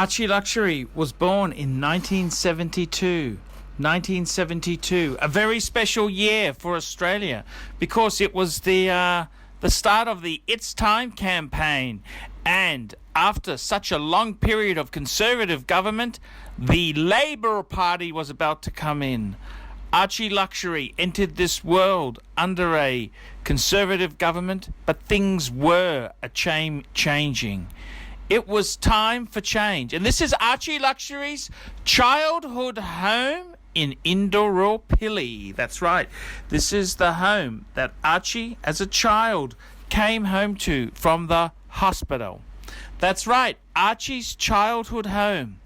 ArchieLuxury was born in 1972. 1972, a very special year for Australia because it was the start of the It's Time campaign, and after such a long period of Conservative government, the Labor Party was about to come in. ArchieLuxury entered this world under a Conservative government, but things were changing. It was time for change. And this is ArchieLuxury's childhood home in Indooroopilly. That's right. This is the home that Archie, as a child, came home to from the hospital. That's right, Archie's childhood home.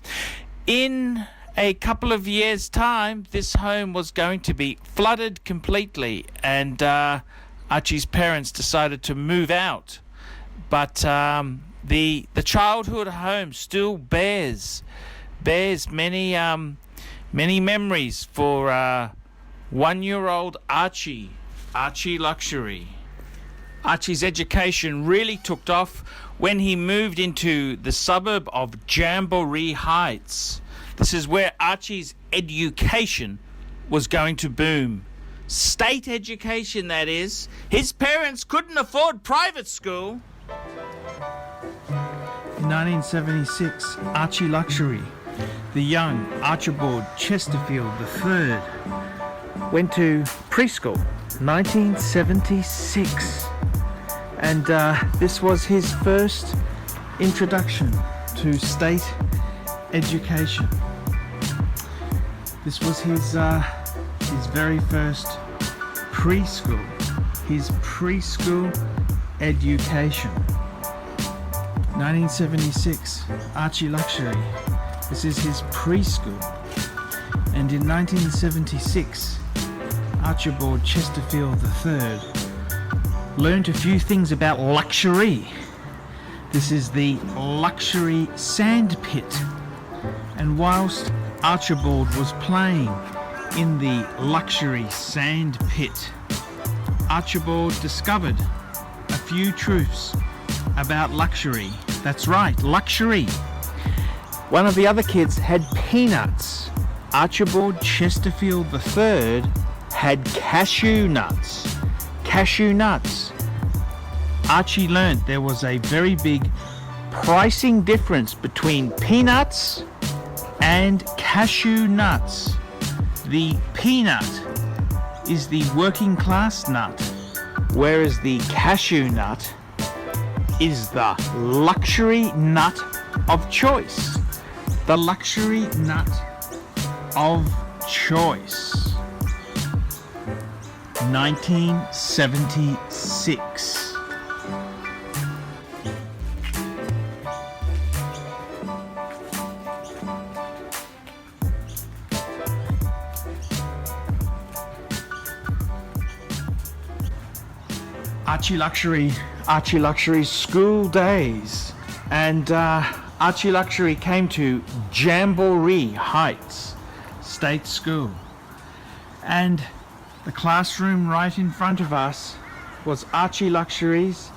In a couple of years' time, this home was going to be flooded completely, and Archie's parents decided to move out. But the childhood home still bears many memories for 1-year-old ArchieLuxury. Archie's education really took off when he moved into the suburb of Jamboree Heights. This is where Archie's education was going to boom. State education, that is. His parents couldn't afford private school. In 1976, ArchieLuxury, the young Archibald Chesterfield III, went to preschool. 1976. And this was his first introduction to state education. This was his very first preschool, his preschool education. 1976, ArchieLuxury. This is his preschool. And in 1976, Archibald Chesterfield III learned a few things about luxury. This is the luxury sand pit. And whilst Archibald was playing in the luxury sand pit, Archibald discovered a few truths about luxury. That's right, luxury. One of the other kids had peanuts. Archibald Chesterfield III had cashew nuts. Cashew nuts. Archie learnt there was a very big pricing difference between peanuts and cashew nuts. The peanut is the working class nut, whereas the cashew nut is the luxury nut of choice. The luxury nut of choice. 1976. ArchieLuxury's school days, and ArchieLuxury came to Jamboree Heights State School, and the classroom right in front of us was ArchieLuxury's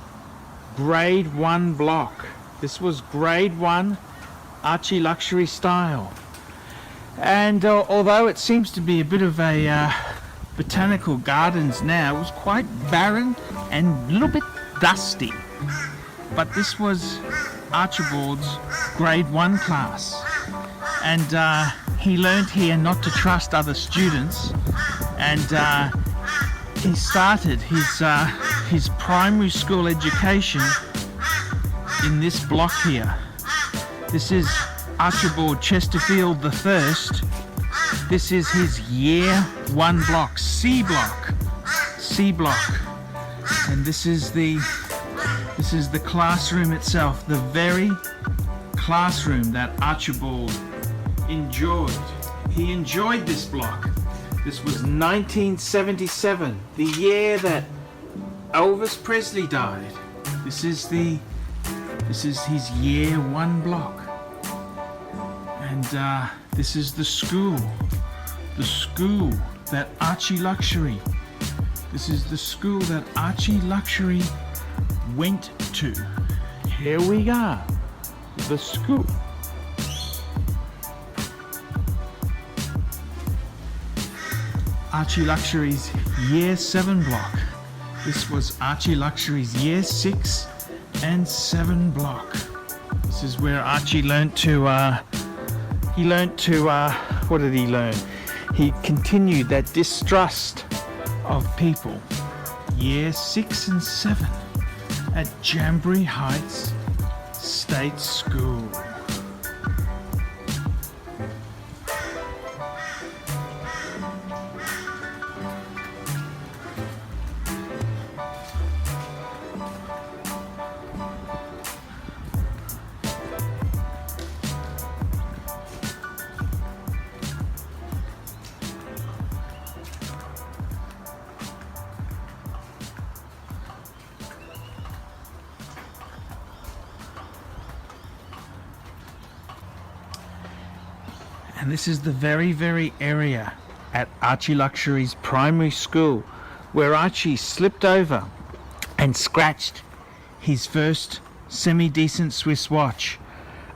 grade 1 block. This was grade 1 ArchieLuxury style. And although it seems to be a bit of a botanical gardens now, it was quite barren and a little bit dusty. But this was Archibald's grade 1 class. And he learned here not to trust other students, and he started his primary school education in this block here. This is Archibald Chesterfield III. This is his year 1 block, C block, and this is the classroom itself, the very classroom that Archibald enjoyed. He enjoyed this block. This was 1977, the year that Elvis Presley died. This is his year 1 block. And this is the school that ArchieLuxury, this is the school that ArchieLuxury went to. Here we are, the school ArchieLuxury's Year 7 block. This was ArchieLuxury's Year 6 and 7 block. This is where Archie learnt to, what did he learn? He continued that distrust of people. Year 6 and 7 at Jamboree Heights State School. And this is the very area at ArchieLuxury's primary school where Archie slipped over and scratched his first semi-decent Swiss watch.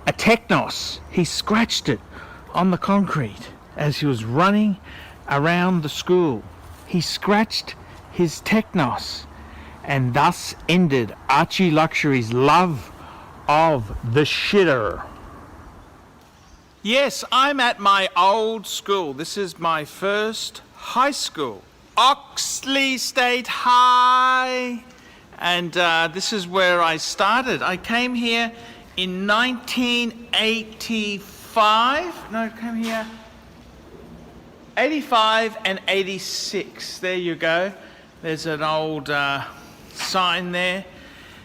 A Technos. He scratched it on the concrete as he was running around the school. He scratched his Technos and thus ended ArchieLuxury's love of the shitter. Yes, I'm at my old school. This is my first high school, Oxley State High. And this is where I started. I came here in 1985. No, I came here 85 and 86. There you go. There's an old sign there.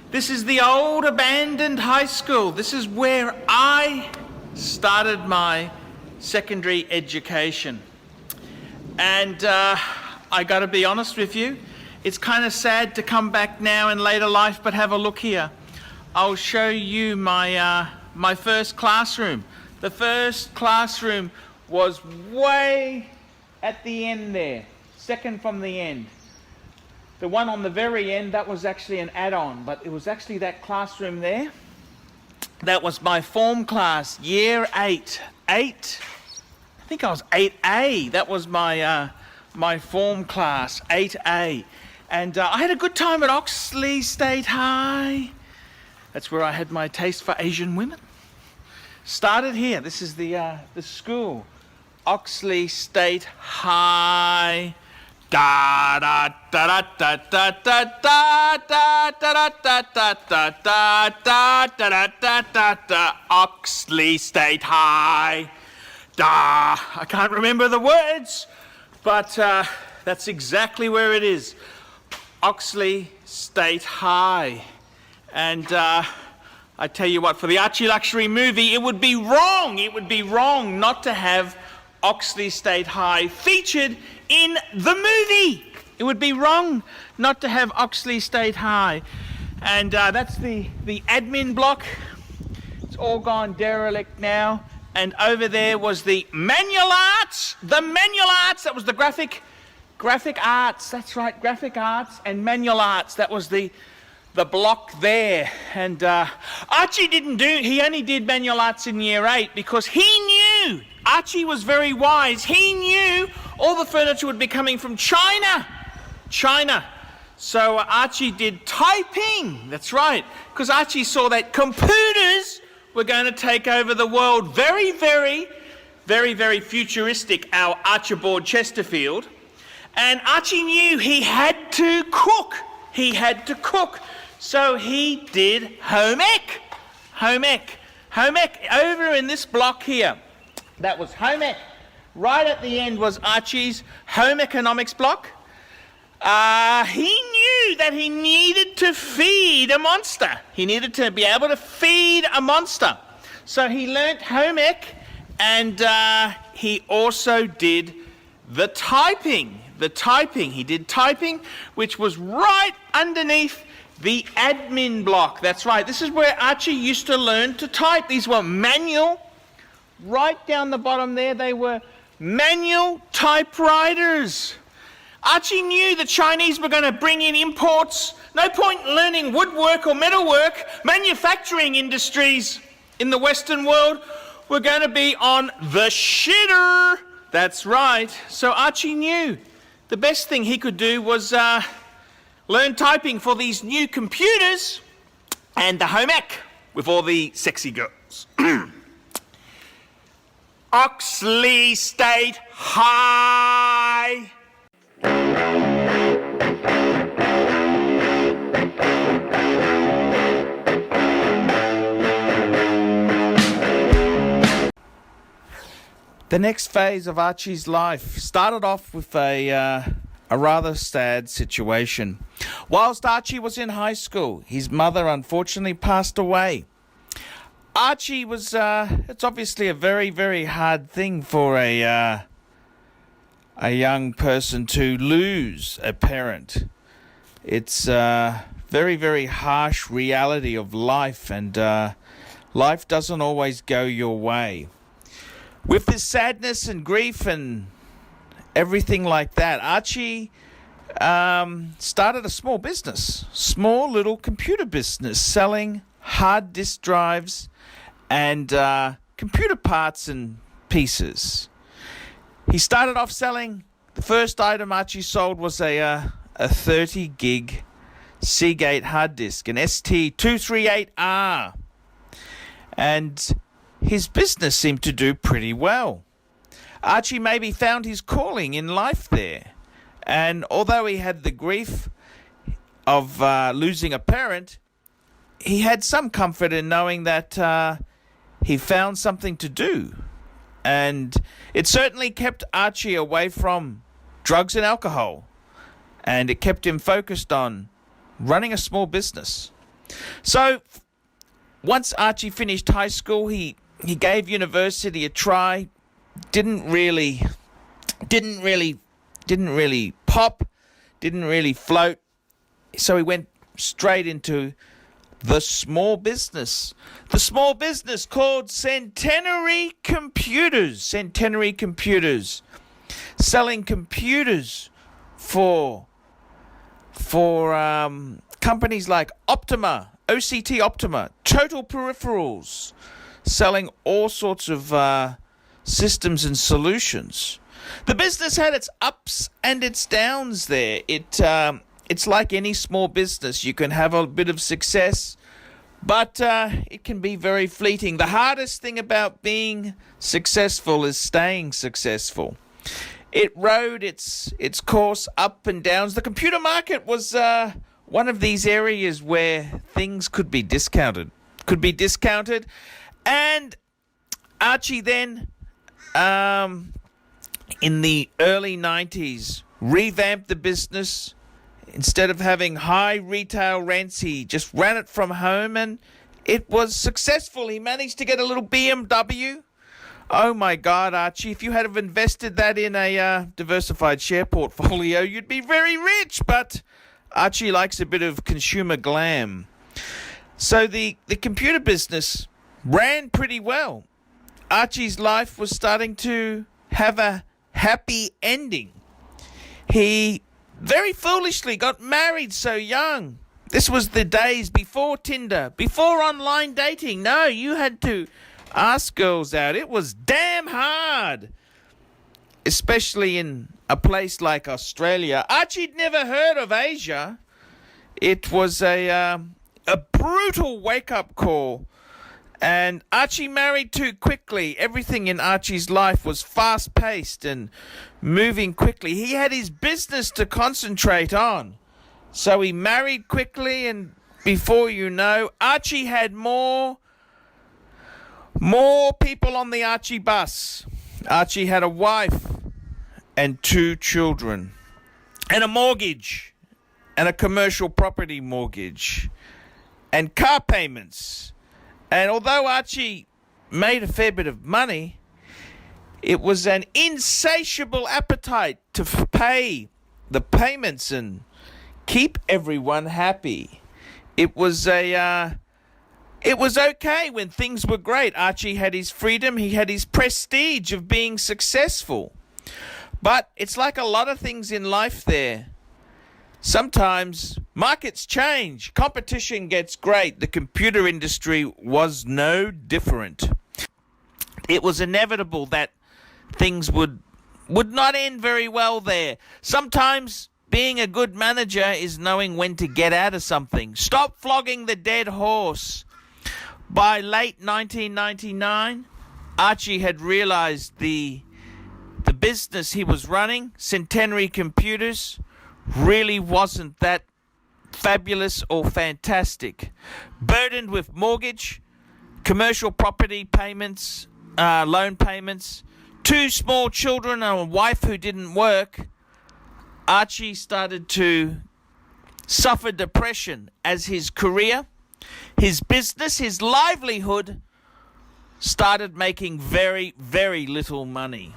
This is the old abandoned high school. This is where I started my secondary education. And I got to be honest with you, it's kind of sad to come back now in later life, but have a look here. I'll show you my my first classroom. The first classroom was way at the end there, second from the end. The one on the very end, that was actually an add-on, but it was actually that classroom there. That was my form class, year 8. I think I was 8A. That was my my form class, 8A. And I had a good time at Oxley State High. That's where I had my taste for Asian women. Started here. This is the school, Oxley State High. Da da da da da da da da da da da da da da da da da da Oxley State High. Da. I can't remember the words, but that's exactly where it is. Oxley State High. And I tell you what, for the ArchieLuxury movie, it would be wrong. It would be wrong not to have Oxley State High featured in the movie. It would be wrong not to have Oxley State High. And that's the admin block. It's all gone derelict now. And over there was the manual arts. The manual arts, that was the graphic arts. That's right, graphic arts and manual arts. That was the block there. And Archie he only did manual arts in year 8 because he knew, Archie was very wise, he knew all the furniture would be coming from China. So Archie did typing, that's right, because Archie saw that computers were going to take over the world. Very, very, very, very futuristic, our Archibald Chesterfield. And Archie knew he had to cook. So he did home ec. Home ec over in this block here. That was home ec. Right at the end was Archie's home economics block. He knew that he needed to feed a monster. He needed to be able to feed a monster. So he learnt home ec, and he also did the typing. He did typing, which was right underneath the admin block. That's right. This is where Archie used to learn to type. These were manual. Right down the bottom there, they were manual typewriters. Archie knew the Chinese were going to bring in imports. No point in learning woodwork or metalwork. Manufacturing industries in the Western world were going to be on the shitter. That's right. So Archie knew the best thing he could do was learn typing for these new computers and the home ec with all the sexy girls. Oxley State High. The next phase of Archie's life started off with a rather sad situation. Whilst Archie was in high school, his mother unfortunately passed away. Archie was, it's obviously a very, very hard thing for a young person to lose a parent. It's a very, very harsh reality of life, and life doesn't always go your way. With this sadness and grief and everything like that, Archie started a small business, small little computer business, selling hard disk drives and computer parts and pieces. He started off selling, the first item Archie sold was a 30 gig Seagate hard disk, an ST238R. And his business seemed to do pretty well. Archie maybe found his calling in life there. And although he had the grief of losing a parent, he had some comfort in knowing that he found something to do. And it certainly kept Archie away from drugs and alcohol. And it kept him focused on running a small business. So once Archie finished high school, he gave university a try. Didn't really pop, didn't really float. So he went straight into the small business called Centenary Computers. Centenary Computers, selling computers for companies like Optima, OCT Optima, Total Peripherals, selling all sorts of systems and solutions. The business had its ups and its downs there. It's like any small business. You can have a bit of success, but it can be very fleeting. The hardest thing about being successful is staying successful. It rode its course up and downs. The computer market was one of these areas where things could be discounted. And Archie then, in the early 90s, revamped the business. Instead of having high retail rents, he just ran it from home, and it was successful. He managed to get a little BMW. Oh my God, Archie, if you had have invested that in a diversified share portfolio, you'd be very rich. But Archie likes a bit of consumer glam. So the computer business ran pretty well. Archie's life was starting to have a happy ending. He very foolishly got married so young. This was the days before Tinder, before online dating. No, you had to ask girls out. It was damn hard, especially in a place like Australia. Archie'd never heard of Asia. It was a brutal wake-up call. And Archie married too quickly. Everything in Archie's life was fast-paced and moving quickly. He had his business to concentrate on. So he married quickly, and before you know, Archie had more people on the Archie bus. Archie had a wife and 2 children and a mortgage and a commercial property mortgage and car payments. And although Archie made a fair bit of money, it was an insatiable appetite to pay the payments and keep everyone happy. It was okay when things were great. Archie had his freedom, he had his prestige of being successful. But it's like a lot of things in life there. Sometimes markets change, competition gets great. The computer industry was no different. It was inevitable that things would would not end very well there. Sometimes being a good manager is knowing when to get out of something. Stop flogging the dead horse. By late 1999, Archie had realized the business he was running, Centenary Computers, really wasn't that fabulous or fantastic. Burdened with mortgage, commercial property payments, loan payments, 2 small children and a wife who didn't work, Archie started to suffer depression as his career, his business, his livelihood started making very, very little money.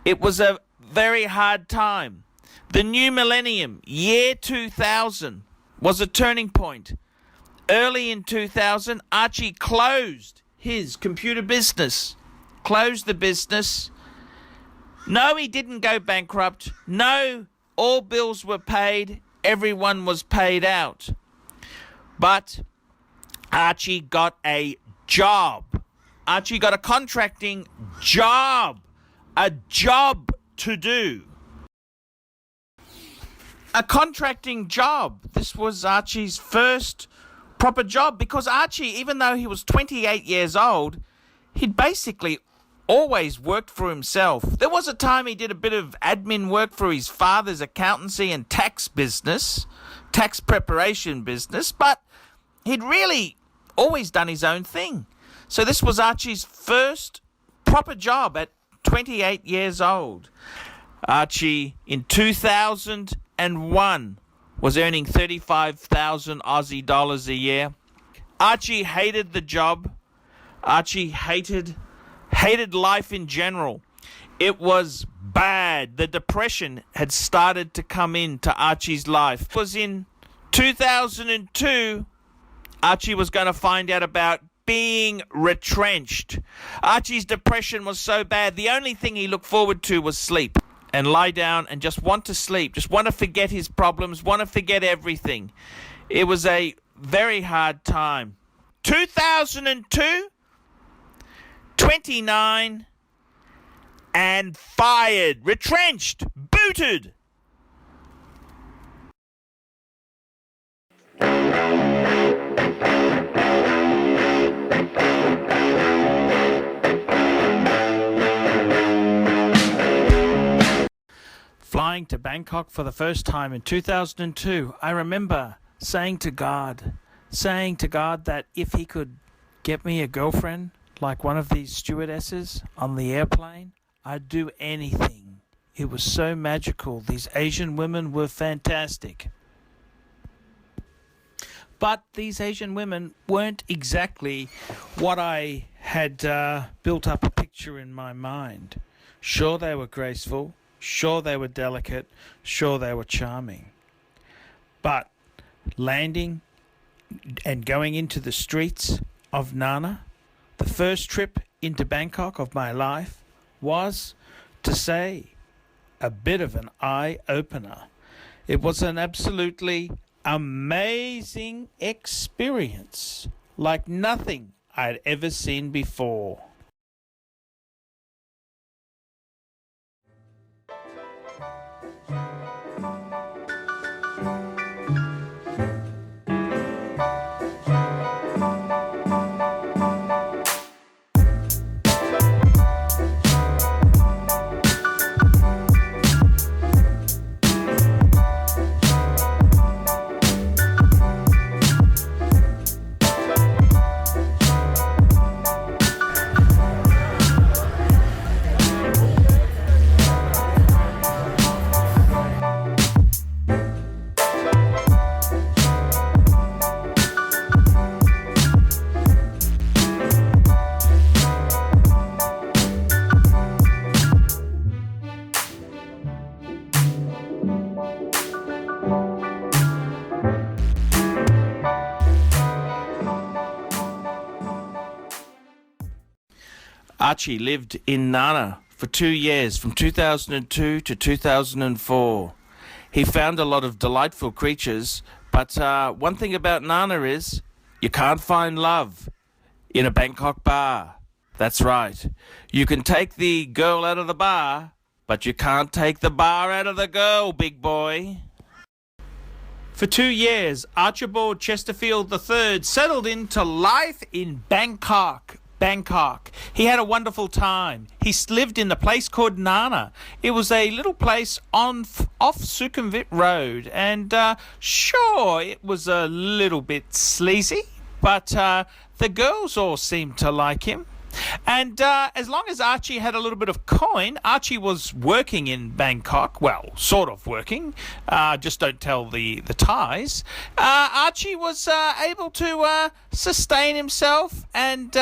It was a very hard time. The new millennium, year 2000, was a turning point. Early in 2000, Archie closed his computer business. Closed the business. No, he didn't go bankrupt. No, all bills were paid. Everyone was paid out. But Archie got a job. Archie got a contracting job. A job to do. A contracting job. This was Archie's first proper job, because Archie, even though he was 28 years old, he'd basically always worked for himself. There was a time he did a bit of admin work for his father's accountancy and tax business, tax preparation business, but he'd really always done his own thing. So this was Archie's first proper job at 28 years old. Archie, in 2001, was earning 35,000 Aussie dollars a year. Archie hated the job. Archie hated life in general. It was bad. The depression had started to come into Archie's life. It was in 2002, Archie was going to find out about being retrenched. Archie's depression was so bad, the only thing he looked forward to was sleep. And lie down and just want to sleep, just want to forget his problems, want to forget everything. It was a very hard time. 2002, 29, and fired, retrenched, booted. Flying to Bangkok for the first time in 2002, I remember saying to God that if he could get me a girlfriend like one of these stewardesses on the airplane, I'd do anything. It was so magical. These Asian women were fantastic. But these Asian women weren't exactly what I had built up a picture in my mind. Sure, they were graceful. Sure, they were delicate. Sure, they were charming. But landing and going into the streets of Nana, the first trip into Bangkok of my life, was, to say, a bit of an eye-opener. It was an absolutely amazing experience, like nothing I'd ever seen before. Archie lived in Nana for 2 years, from 2002 to 2004. He found a lot of delightful creatures, but one thing about Nana is you can't find love in a Bangkok bar. That's right. You can take the girl out of the bar, but you can't take the bar out of the girl, big boy. For 2 years, Archibald Chesterfield III settled into life in Bangkok. He had a wonderful time. He lived in a place called Nana. It was a little place off Sukhumvit Road. And sure, it was a little bit sleazy, but the girls all seemed to like him. And as long as Archie had a little bit of coin, Archie was working in Bangkok. Well, sort of working. Just don't tell the ties. Archie was able to sustain himself and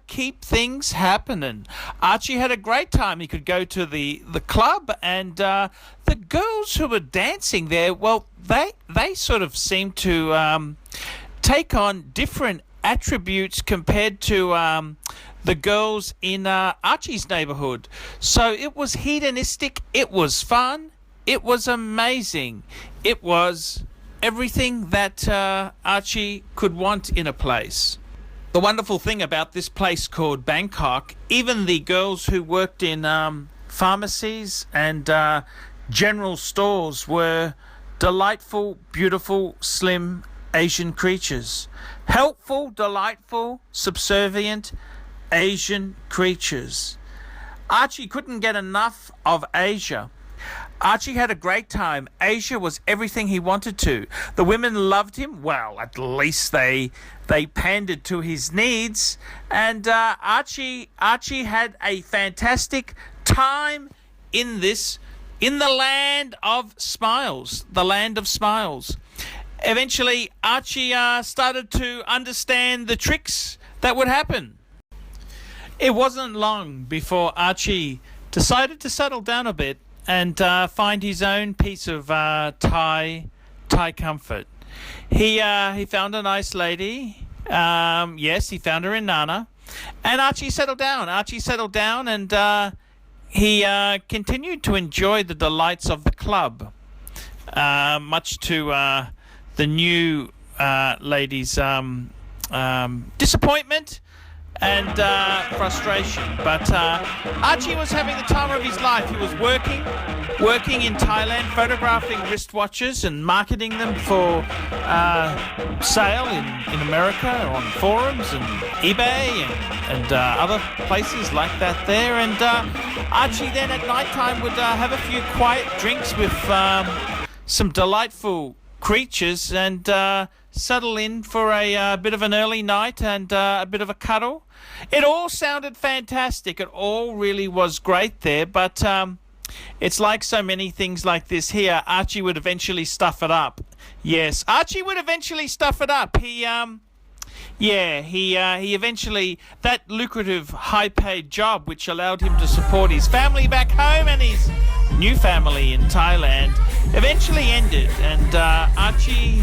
keep things happening. Archie had a great time. He could go to the club, and the girls who were dancing there, well, they sort of seemed to take on different attributes compared to the girls in Archie's neighborhood. So it was hedonistic, it was fun, it was amazing. It was everything that Archie could want in a place. The wonderful thing about this place called Bangkok, even the girls who worked in pharmacies and general stores were delightful, beautiful, slim Asian creatures. Helpful, delightful, subservient Asian creatures. Archie couldn't get enough of Asia. Archie had a great time. Asia was everything he wanted to. The women loved him. Well, at least they pandered to his needs. And Archie had a fantastic time in the land of smiles. The land of smiles. Eventually, Archie started to understand the tricks that would happen. It wasn't long before Archie decided to settle down a bit and find his own piece of Thai comfort. He found a nice lady. Yes, he found her in Nana. And Archie settled down. And he continued to enjoy the delights of the club, much to the new lady's disappointment and frustration. But Archie was having the time of his life. He was working in Thailand, photographing wristwatches and marketing them for sale in America on forums and eBay and other places like that there. And Archie then at night time would have a few quiet drinks with some delightful creatures and settle in for a bit of an early night and a bit of a cuddle. It all sounded fantastic. It all really was great there, but it's like so many things like this here. Archie would eventually stuff it up. Yes, Archie would eventually stuff it up. He eventually, that lucrative high-paid job which allowed him to support his family back home and his new family in Thailand eventually ended, and Archie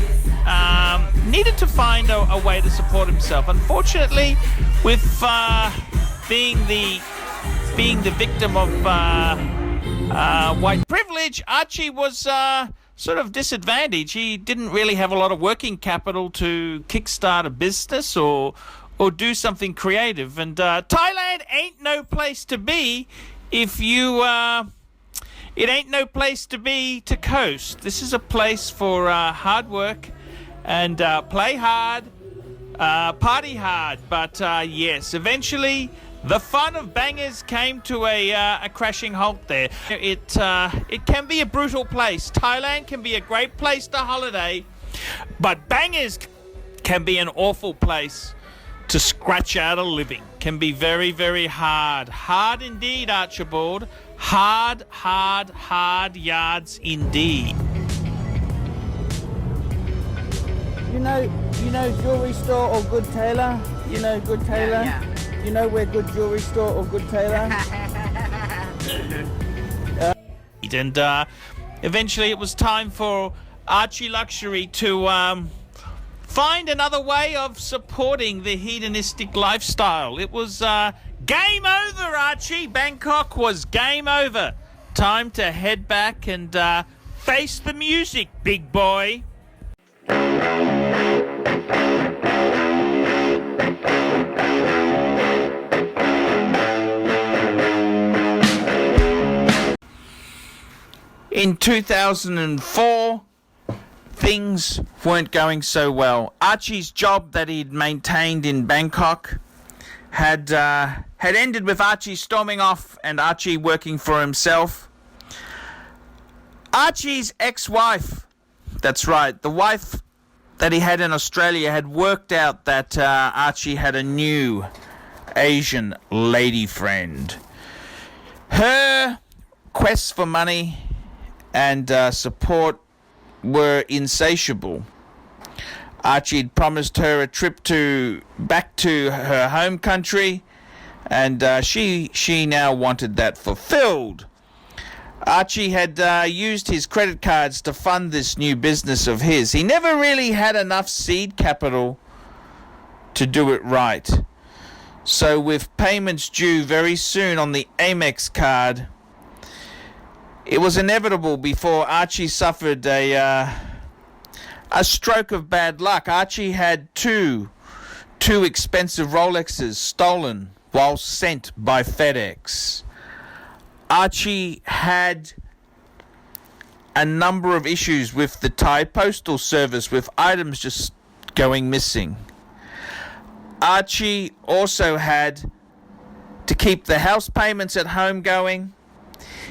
needed to find a way to support himself. Unfortunately, with being the victim of white privilege, Archie was sort of disadvantaged. He didn't really have a lot of working capital to kickstart a business or do something creative. And Thailand ain't no place to be if you it ain't no place to be to coast. This is a place for hard work and play hard, party hard. But yes, eventually the fun of Bangers came to a crashing halt there. It can be a brutal place. Thailand can be a great place to holiday, but Bangers can be an awful place to scratch out a living. Can be very, very hard. Hard indeed, Archibald. Hard yards indeed. You know jewelry store or good tailor? You know good tailor? Yeah. You know where good jewelry store or good tailor? And eventually it was time for ArchieLuxury to find another way of supporting the hedonistic lifestyle. It was game over, Archie. Bangkok was game over. Time to head back and face the music, big boy. In 2004, things weren't going so well. Archie's job that he'd maintained in Bangkok had ended with Archie storming off and Archie working for himself. Archie's ex-wife, that's right, the wife that he had in Australia, had worked out that Archie had a new Asian lady friend. Her quests for money and support were insatiable. Archie had promised her a trip back to her home country, and she now wanted that fulfilled. Archie had used his credit cards to fund this new business of his. He never really had enough seed capital to do it right. So with payments due very soon on the Amex card, it was inevitable before Archie suffered a stroke of bad luck. Archie had two expensive Rolexes stolen while sent by FedEx. Archie had a number of issues with the Thai Postal Service, with items just going missing. Archie also had to keep the house payments at home going.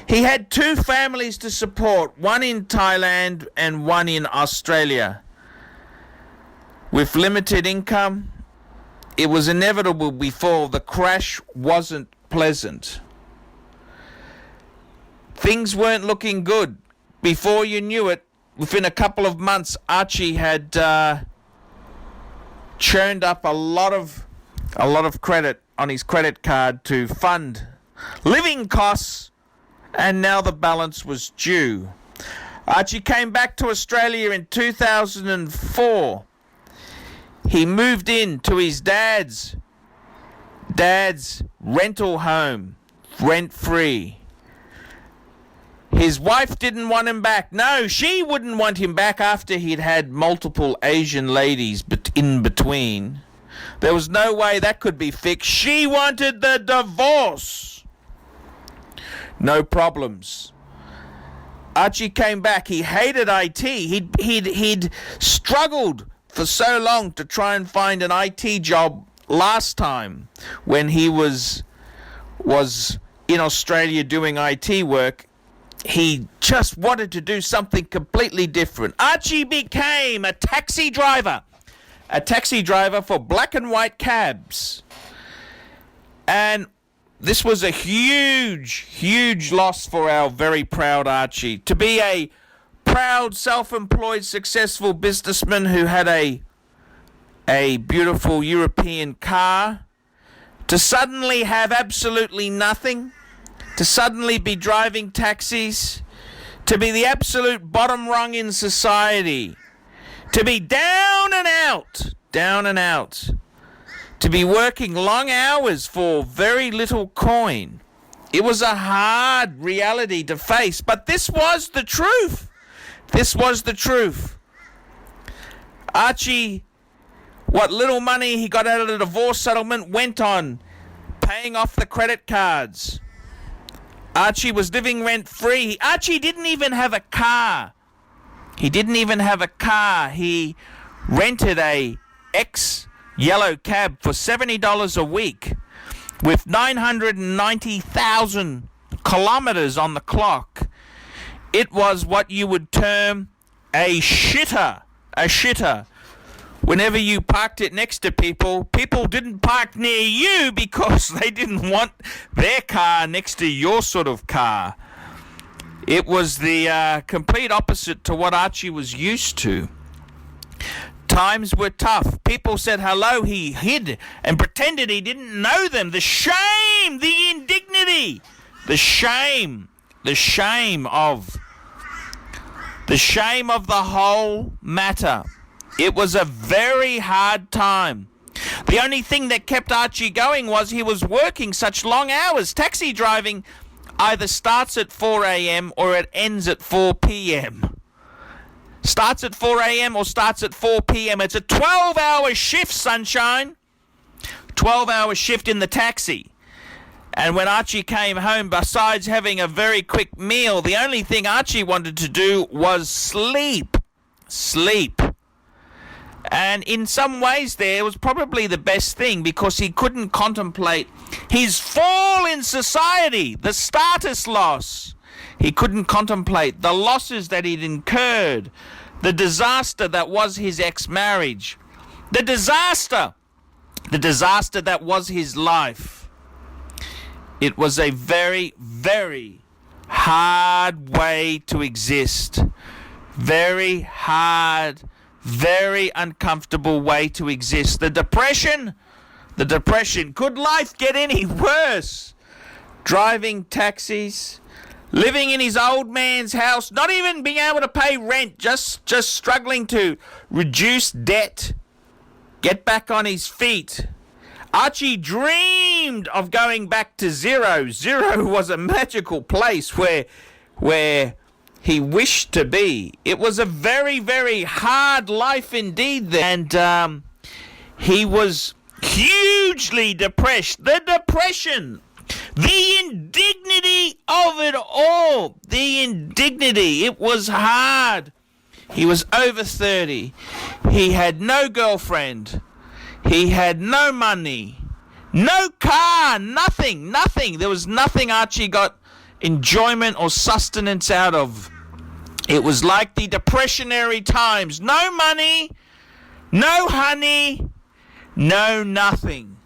He had two families to support, one in Thailand and one in Australia. With limited income, it was inevitable before the crash wasn't pleasant. Things weren't looking good. Before you knew it, within a couple of months, Archie had churned up a lot of credit on his credit card to fund living costs, and now the balance was due. Archie came back to Australia in 2004. He moved in to his dad's rental home, rent-free. His wife didn't want him back. No, she wouldn't want him back after he'd had multiple Asian ladies in between. There was no way that could be fixed. She wanted the divorce. No problems. Archie came back. He hated IT. He'd struggled for so long to try and find an IT job last time when he was in Australia doing IT work. He just wanted to do something completely different. Archie became a taxi driver for black and white cabs. And this was a huge loss for our very proud Archie. To be a proud, self-employed, successful businessman who had a beautiful European car, to suddenly have absolutely nothing, to suddenly be driving taxis, to be the absolute bottom rung in society, to be down and out, to be working long hours for very little coin. It was a hard reality to face, but this was the truth. This was the truth. Archie, what little money he got out of the divorce settlement went on paying off the credit cards. Archie was living rent-free. Archie didn't even have a car. He rented a yellow cab for $70 a week with 990,000 kilometers on the clock. It was what you would term a shitter. Whenever you parked it next to people didn't park near you because they didn't want their car next to your sort of car. It was the complete opposite to what Archie was used to. Times were tough. People said hello. He hid and pretended he didn't know them. The shame, the indignity, the shame of the whole matter. It was a very hard time. The only thing that kept Archie going was he was working such long hours. Taxi driving either starts at 4 a.m. or it ends at 4 p.m. Starts at 4 a.m. or starts at 4 p.m. It's a 12-hour shift, sunshine. 12-hour shift in the taxi. And when Archie came home, besides having a very quick meal, the only thing Archie wanted to do was sleep. Sleep. And in some ways there, it was probably the best thing, because he couldn't contemplate his fall in society, the status loss. He couldn't contemplate the losses that he'd incurred, the disaster that was his ex-marriage, the disaster that was his life. It was a very, very hard way to exist. Very hard, very uncomfortable way to exist. The depression. Could life get any worse? Driving taxis, living in his old man's house, not even being able to pay rent, just struggling to reduce debt, get back on his feet. Archie dreamed of going back to zero. Zero was a magical place where he wished to be. It was a very, very hard life indeed there. And he was hugely depressed. The depression, the indignity of it all, the indignity. It was hard. He was over 30. He had no girlfriend. He had no money, no car, nothing. There was nothing Archie got enjoyment or sustenance out of. It was like the depressionary times. No money, no honey, no nothing.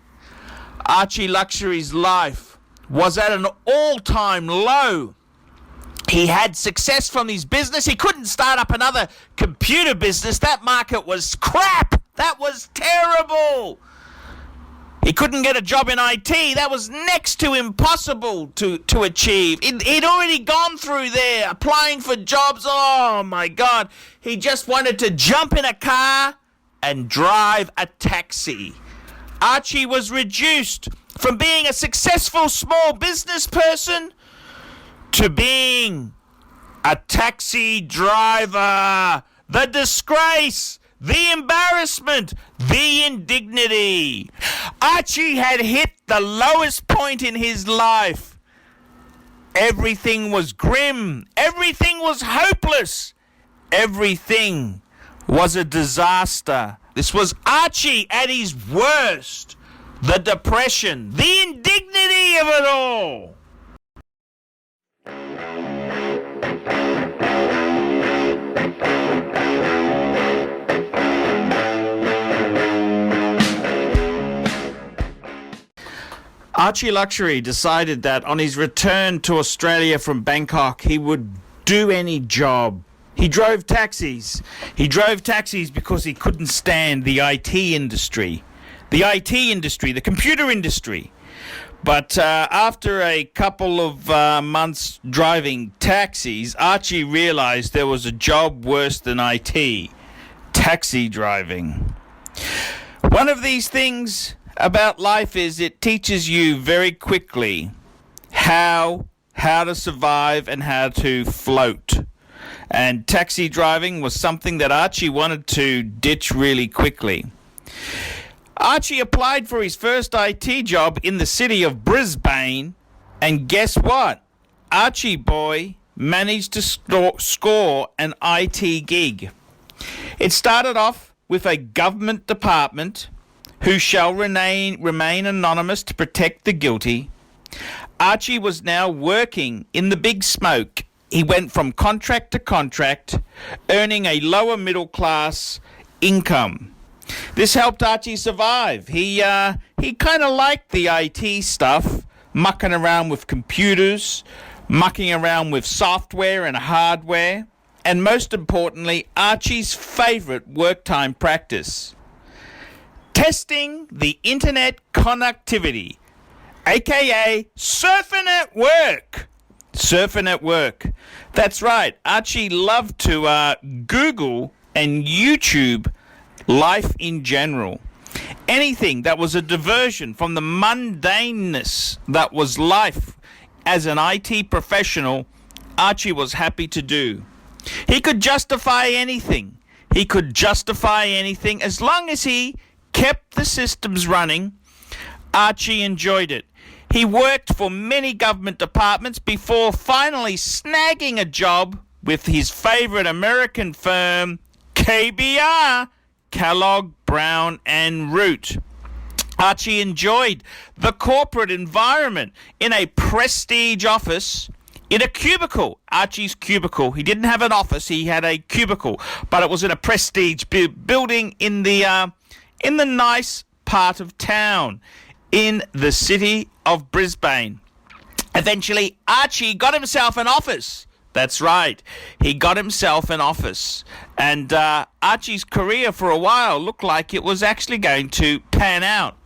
ArchieLuxury's life was at an all-time low. He had success from his business. He couldn't start up another computer business. That market was crap. That was terrible. He couldn't get a job in IT. That was next to impossible to achieve. He'd already gone through there applying for jobs. Oh my God. He just wanted to jump in a car and drive a taxi. Archie was reduced from being a successful small business person to being a taxi driver. The disgrace, the embarrassment, the indignity. Archie had hit the lowest point in his life. Everything was grim. Everything was hopeless. Everything was a disaster. This was Archie at his worst. The depression, the indignity of it all. ArchieLuxury decided that on his return to Australia from Bangkok, he would do any job. He drove taxis. He drove taxis because he couldn't stand the IT industry. The computer industry. But after a couple of months driving taxis, Archie realized there was a job worse than IT. Taxi driving. One of these things about life is it teaches you very quickly how to survive and how to float. And taxi driving was something that Archie wanted to ditch really quickly. Archie applied for his first IT job in the city of Brisbane, and guess what? Archie boy managed to score an IT gig. It started off with a government department who shall remain anonymous to protect the guilty. Archie was now working in the big smoke. He went from contract to contract, earning a lower middle class income. This helped Archie survive. He kind of liked the IT stuff, mucking around with computers, mucking around with software and hardware, and most importantly, Archie's favorite work time practice: testing the internet connectivity, aka surfing at work. Surfing at work. That's right. Archie loved to Google and YouTube life in general. Anything that was a diversion from the mundaneness that was life as an IT professional, Archie was happy to do. He could justify anything. As long as he kept the systems running. Archie enjoyed it. He worked for many government departments before finally snagging a job with his favorite American firm, KBR, Kellogg, Brown and Root. Archie enjoyed the corporate environment in a prestige office in a cubicle, Archie's cubicle. He didn't have an office, he had a cubicle, but it was in a prestige building in the nice part of town in the city of Brisbane. Eventually, Archie got himself an office. That's right, he got himself an office. And Archie's career for a while looked like it was actually going to pan out.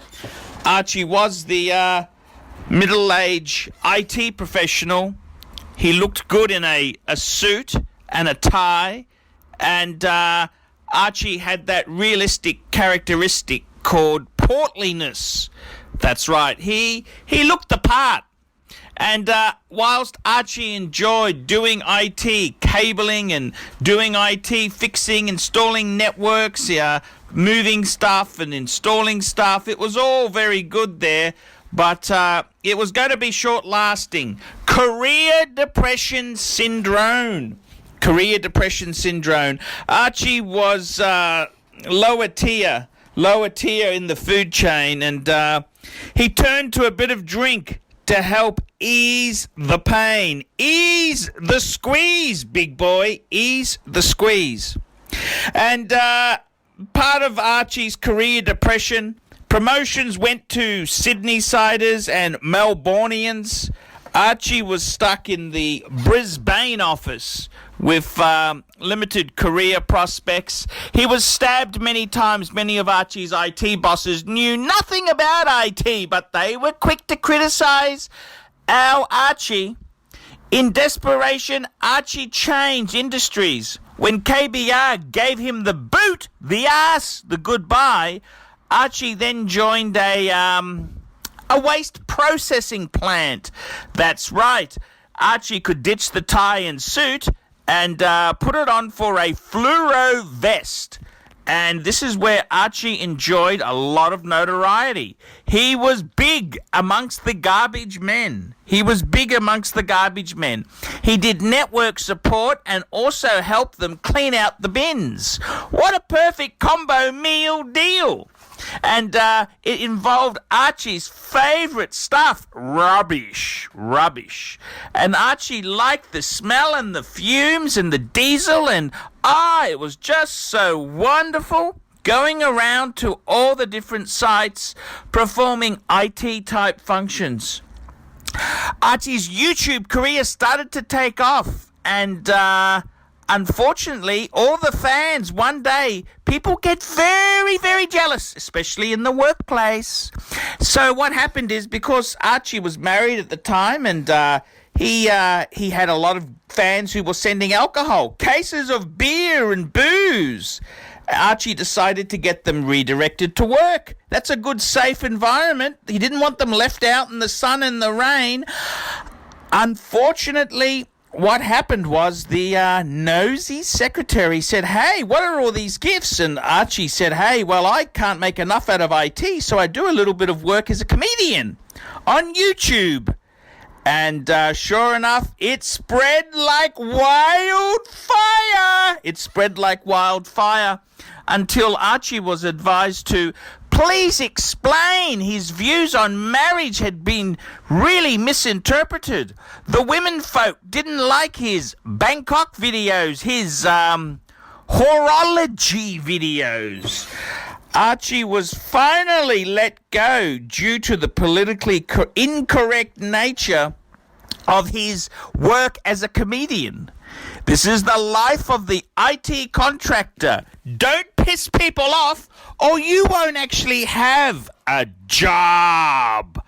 Archie was the middle-aged IT professional. He looked good in a suit and a tie, and Archie had that realistic characteristic called portliness. That's right, he looked the part. And whilst Archie enjoyed doing IT, cabling and doing IT, fixing, installing networks, moving stuff and installing stuff, it was all very good there. But it was going to be short-lasting. Career depression syndrome. Archie was lower tier in the food chain, and he turned to a bit of drink to help ease the pain. Ease the squeeze, big boy. Ease the squeeze. And part of Archie's career depression, promotions went to Sydney-siders and Melbourneians. Archie was stuck in the Brisbane office with limited career prospects. He was stabbed many times. Many of Archie's IT bosses knew nothing about IT, but they were quick to criticize our Archie. In desperation, Archie changed industries. When KBR gave him the boot, the ass, the goodbye, Archie then joined a waste processing plant. That's right. Archie could ditch the tie and suit and put it on for a fluoro vest. And this is where Archie enjoyed a lot of notoriety. He was big amongst the garbage men. He did network support and also helped them clean out the bins. What a perfect combo meal deal. And it involved Archie's favourite stuff, rubbish. And Archie liked the smell and the fumes and the diesel, and it was just so wonderful going around to all the different sites performing IT-type functions. Archie's YouTube career started to take off, and unfortunately, all the fans, one day, people get very, very jealous, especially in the workplace. So what happened is, because Archie was married at the time, and he had a lot of fans who were sending alcohol, cases of beer and booze. Archie decided to get them redirected to work. That's a good, safe environment. He didn't want them left out in the sun and the rain. Unfortunately, what happened was the nosy secretary said, "Hey, what are all these gifts?" And Archie said, "Hey, well, I can't make enough out of IT, so I do a little bit of work as a comedian on YouTube." And sure enough, it spread like wildfire. Until Archie was advised to please explain his views on marriage had been really misinterpreted. The women folk didn't like his Bangkok videos, his horology videos. Archie was finally let go due to the politically incorrect nature of his work as a comedian. This is the life of the IT contractor. Don't piss people off, or you won't actually have a job.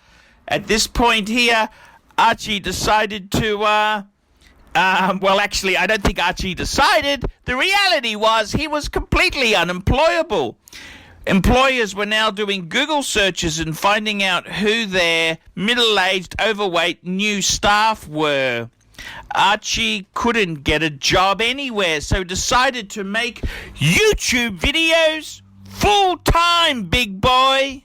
At this point here, Archie decided to, well, actually, I don't think Archie decided. The reality was he was completely unemployable. Employers were now doing Google searches and finding out who their middle-aged, overweight new staff were. Archie couldn't get a job anywhere, so decided to make YouTube videos full-time, big boy.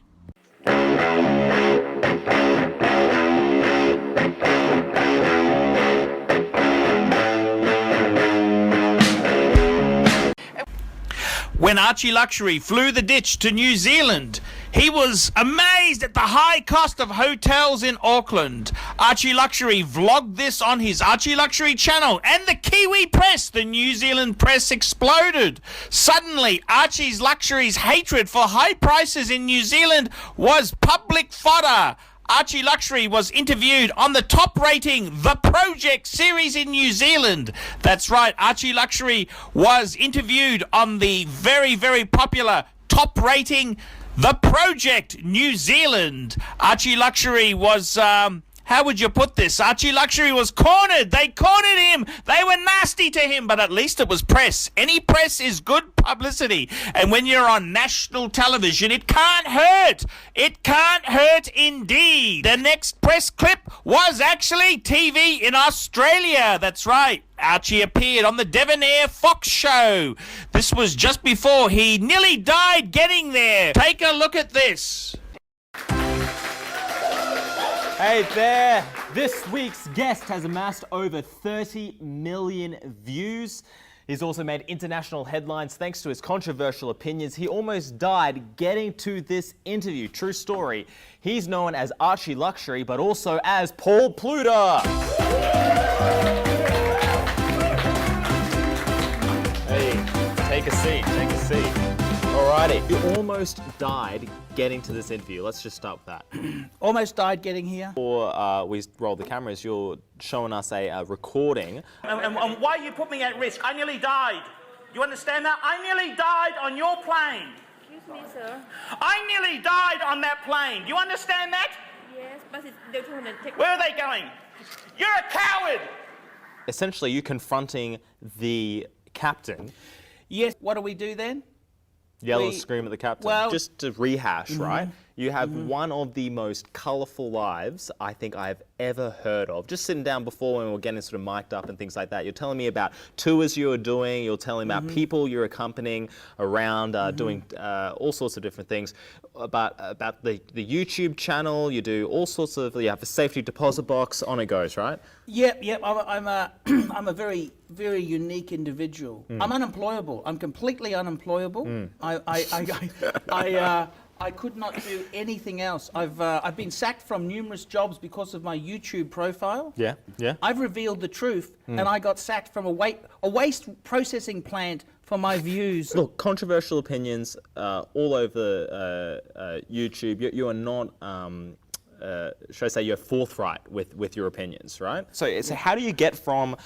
when ArchieLuxury flew the ditch to New Zealand. He was amazed at the high cost of hotels in Auckland. ArchieLuxury vlogged this on his ArchieLuxury channel, and the Kiwi press, the New Zealand press, exploded. Suddenly, Archie's Luxury's hatred for high prices in New Zealand was public fodder. ArchieLuxury was interviewed on the top-rating The Project series in New Zealand. That's right, ArchieLuxury was interviewed on the very, very popular top-rating The Project New Zealand. ArchieLuxury was, how would you put this? ArchieLuxury was cornered. They cornered him. They were nasty to him, but at least it was press. Any press is good publicity. And when you're on national television, it can't hurt. It can't hurt indeed. The next press clip was actually TV in Australia. That's right. Archie appeared on the Debonair Fox show. This was just before he nearly died getting there. Take a look at this. Hey there! This week's guest has amassed over 30 million views. He's also made international headlines thanks to his controversial opinions. He almost died getting to this interview. True story. He's known as ArchieLuxury, but also as Paul Pluta. Hey, take a seat, take a seat. Alrighty, you almost died getting to this interview. Let's just start with that. Almost died getting here. Before we roll the cameras, you're showing us a recording. And why you put me at risk? I nearly died. You understand that? I nearly died on your plane. Excuse me, sir. I nearly died on that plane. You understand that? Yes, but they're trying to take... Where are they going? You're a coward! Essentially, you confronting the captain. Yes, what do we do then? Yell or We- scream at the captain. well- Just to rehash, right? You have one of the most colourful lives I think I've ever heard of. Just sitting down before when we were getting sort of mic'd up and things like that, you're telling me about tours you were doing, you're telling me about people you're accompanying around, doing all sorts of different things. About the YouTube channel, you do all sorts of, you have a safety deposit box, on it goes, right? Yep. I'm a, I'm a very, very unique individual. I'm unemployable. I'm completely unemployable. I could not do anything else. I've been sacked from numerous jobs because of my YouTube profile. Yeah. I've revealed the truth, and I got sacked from a waste processing plant for my views. Look, controversial opinions all over YouTube. You are not, should I say, you're forthright with your opinions, right? So how do you get from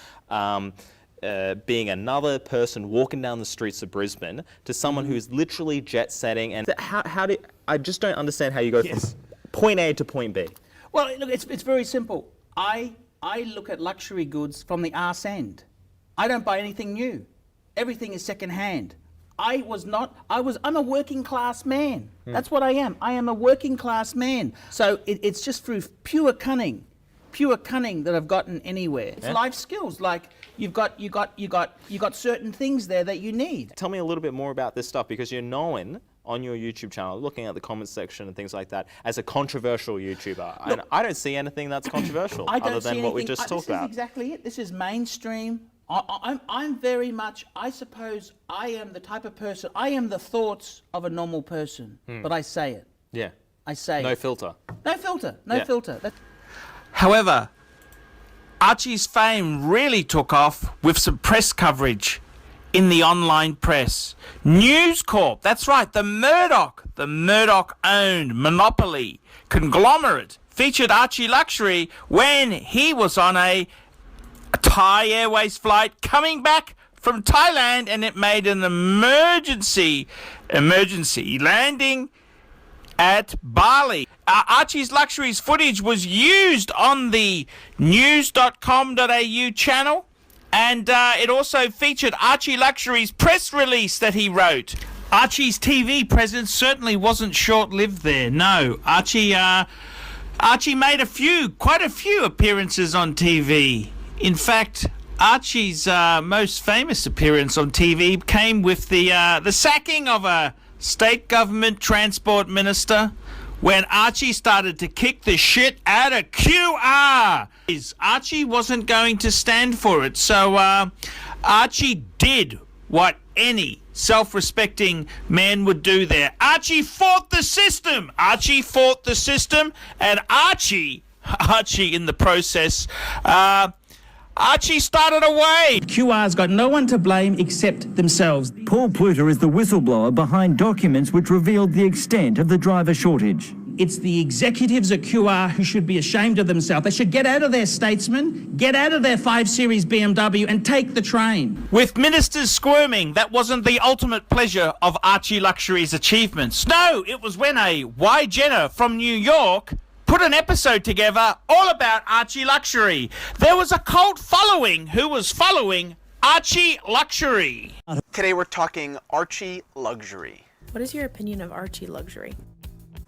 being another person walking down the streets of Brisbane to someone who's literally jet setting? And how do I just don't understand how you go from point A to point B. Well, look, it's very simple. I look at luxury goods from the arse end. I don't buy anything new. Everything is second hand. I'm a working class man. That's what I am. I am a working class man. So it's just through pure cunning that I've gotten anywhere. It's life skills. Like you got certain things there that you need. Tell me a little bit more about this stuff, because you're known on your YouTube channel, looking at the comments section and things like that, as a controversial YouTuber. And I don't see anything that's controversial other than what we just talked about. This is exactly it. This is mainstream. I'm very much, I suppose I am the type of person, I am the thoughts of a normal person, but I say it. Yeah. I say No it. filter. No filter. No filter. However, Archie's fame really took off with some press coverage in the online press. News Corp, that's right, the Murdoch-owned monopoly conglomerate featured ArchieLuxury when he was on a Thai Airways flight coming back from Thailand, and it made an emergency landing at Bali. ArchieLuxury's footage was used on the news.com.au channel, and it also featured ArchieLuxury's press release that he wrote. Archie's TV presence certainly wasn't short-lived there. No, Archie made quite a few appearances on TV. In fact, Archie's most famous appearance on TV came with the sacking of a state government transport minister, when Archie started to kick the shit out of QR. Archie wasn't going to stand for it, so Archie did what any self-respecting man would do there. Archie fought the system. Archie fought the system, and Archie in the process, Archie started a way. QR's got no one to blame except themselves. Paul Pluta is the whistleblower behind documents which revealed the extent of the driver shortage. It's the executives at QR who should be ashamed of themselves. They should get out of their Statesman, get out of their 5 Series BMW and take the train. With ministers squirming, that wasn't the ultimate pleasure of ArchieLuxury's achievements. No, it was when a Y Jenner from New York put an episode together all about ArchieLuxury. There was a cult following who was following ArchieLuxury. Today we're talking ArchieLuxury. What is your opinion of ArchieLuxury?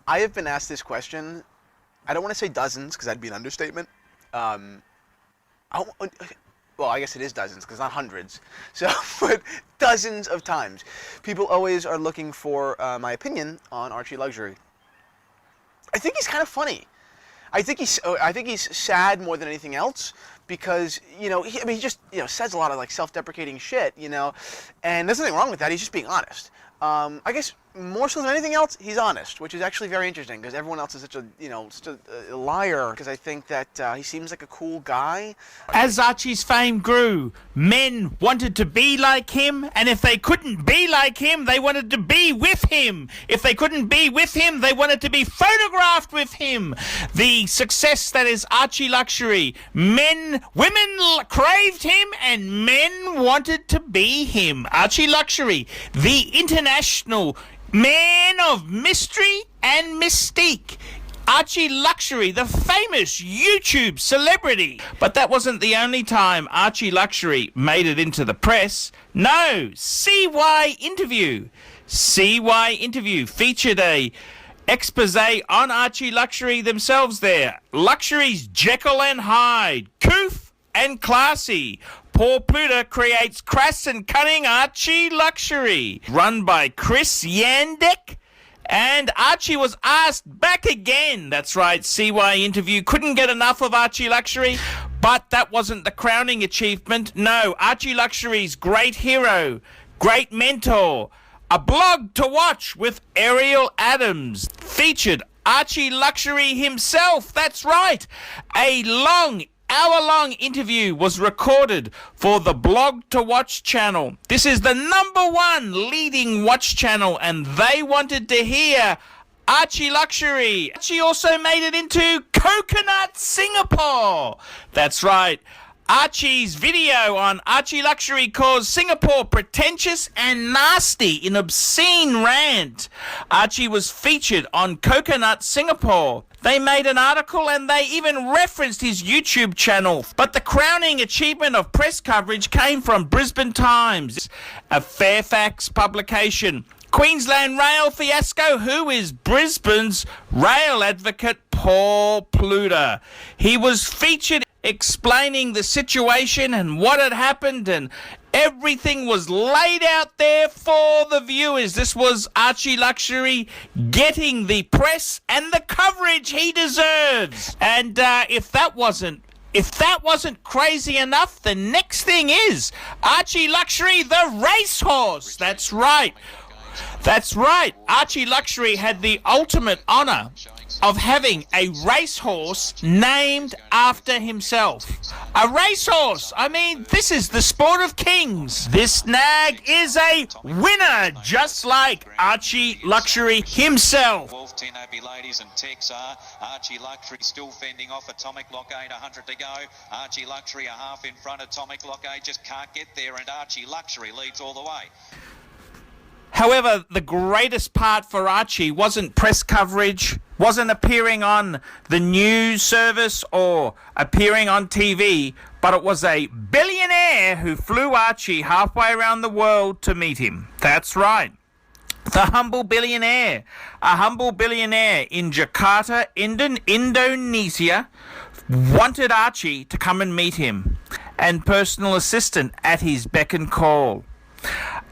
I have been asked this question, I don't want to say dozens, because that'd be an understatement. Well, I guess it is dozens, because not hundreds. So, but dozens of times. People always are looking for my opinion on ArchieLuxury. I think he's kind of funny. I think he's sad more than anything else, because he just says a lot of like self-deprecating shit, and there's nothing wrong with that. He's just being honest. I guess more so than anything else, he's honest, which is actually very interesting because everyone else is such a liar. Because I think that he seems like a cool guy. As Archie's fame grew, men wanted to be like him, and if they couldn't be like him, they wanted to be with him. If they couldn't be with him, they wanted to be photographed with him. The success that is ArchieLuxury, women craved him, and men wanted to be him. ArchieLuxury, the international man of mystery and mystique. ArchieLuxury, the famous YouTube celebrity. But that wasn't the only time ArchieLuxury made it into the press. No, CY Interview. CY Interview featured a expose on ArchieLuxury themselves there. Luxury's Jekyll and Hyde, couth and classy. Paul Pluta creates crass and cunning ArchieLuxury, run by Chris Yandek. And Archie was asked back again. That's right, CY Interview couldn't get enough of ArchieLuxury, but that wasn't the crowning achievement. No, ArchieLuxury's great hero, great mentor, a blog to watch with Ariel Adams, featured ArchieLuxury himself. That's right, a hour-long interview was recorded for the Blog to Watch channel. This is the #1 leading watch channel, and they wanted to hear ArchieLuxury. Archie also made it into Coconut Singapore. That's right. Archie's video on ArchieLuxury calls Singapore pretentious and nasty in obscene rant. Archie was featured on Coconut Singapore. They made an article and they even referenced his YouTube channel. But the crowning achievement of press coverage came from Brisbane Times, a Fairfax publication. Queensland rail fiasco. Who is Brisbane's rail advocate? Paul Pluta. He was featured explaining the situation and what had happened, and everything was laid out there for the viewers. This was ArchieLuxury getting the press and the coverage he deserves. And if that wasn't crazy enough, the next thing is ArchieLuxury, the racehorse. That's right. ArchieLuxury had the ultimate honor of having a racehorse named after himself. A racehorse! I mean, this is the sport of kings. This nag is a winner, just like ArchieLuxury himself. Wolf 10 happy ladies and techs are ArchieLuxury still fending off Atomic Blockade, 100 to go. ArchieLuxury a half in front. Atomic Blockade just can't get there, and ArchieLuxury leads all the way. However, the greatest part for Archie wasn't press coverage, wasn't appearing on the news service or appearing on TV, but it was a billionaire who flew Archie halfway around the world to meet him. That's right. The humble billionaire. A humble billionaire in Jakarta, Indonesia, wanted Archie to come and meet him, and personal assistant at his beck and call.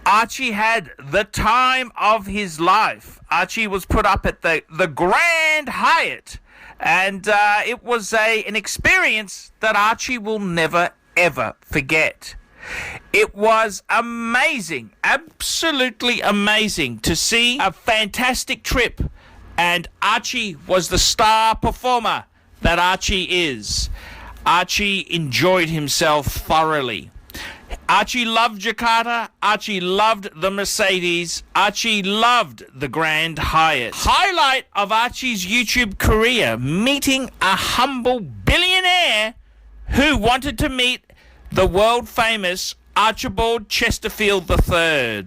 Archie had the time of his life. Archie was put up at the Grand Hyatt, and it was an experience that Archie will never, ever forget. It was amazing, absolutely amazing to see a fantastic trip. And Archie was the star performer that Archie is. Archie enjoyed himself thoroughly. Archie loved Jakarta. Archie loved the Mercedes. Archie loved the Grand Hyatt. Highlight of Archie's YouTube career, meeting a humble billionaire who wanted to meet the world-famous Archibald Chesterfield III.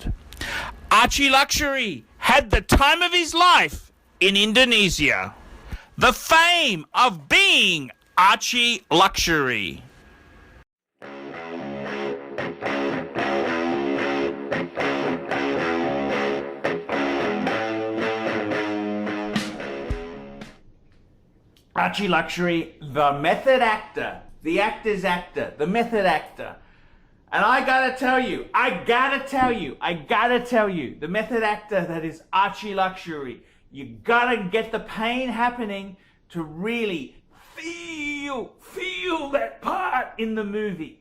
ArchieLuxury had the time of his life in Indonesia. The fame of being ArchieLuxury. ArchieLuxury, the method actor, the actor's actor, the method actor. And I gotta tell you, the method actor that is ArchieLuxury, you gotta get the pain happening to really feel that part in the movie.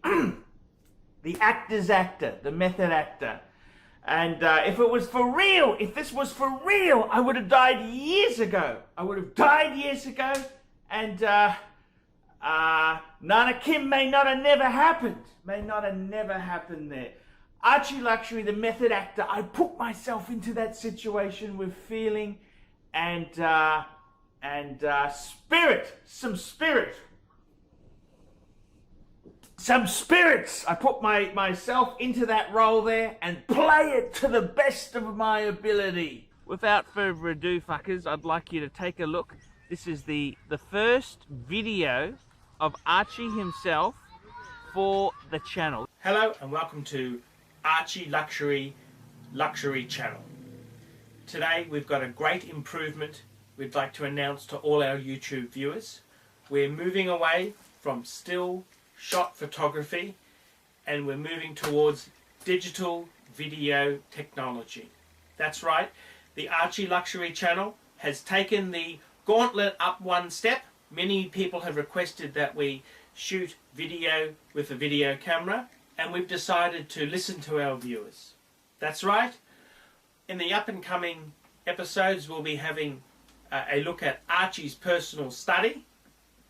The actor's actor, the method actor. And if it was for real, if this was for real, I would have died years ago. And Nana Kim may not have never happened. There. ArchieLuxury, the method actor, I put myself into that situation with feeling and some spirits. I put myself into that role there and play it to the best of my ability. Without further ado, fuckers, I'd like you to take a look. This is the first video of Archie himself for the channel. Hello and welcome to ArchieLuxury Luxury channel. Today we've got a great improvement we'd like to announce to all our YouTube viewers. We're moving away from still shot photography and we're moving towards digital video technology. That's right, the ArchieLuxury channel has taken the gauntlet up one step. Many people have requested that we shoot video with a video camera, and we've decided to listen to our viewers. That's right. In the up and coming episodes we'll be having a look at Archie's personal study.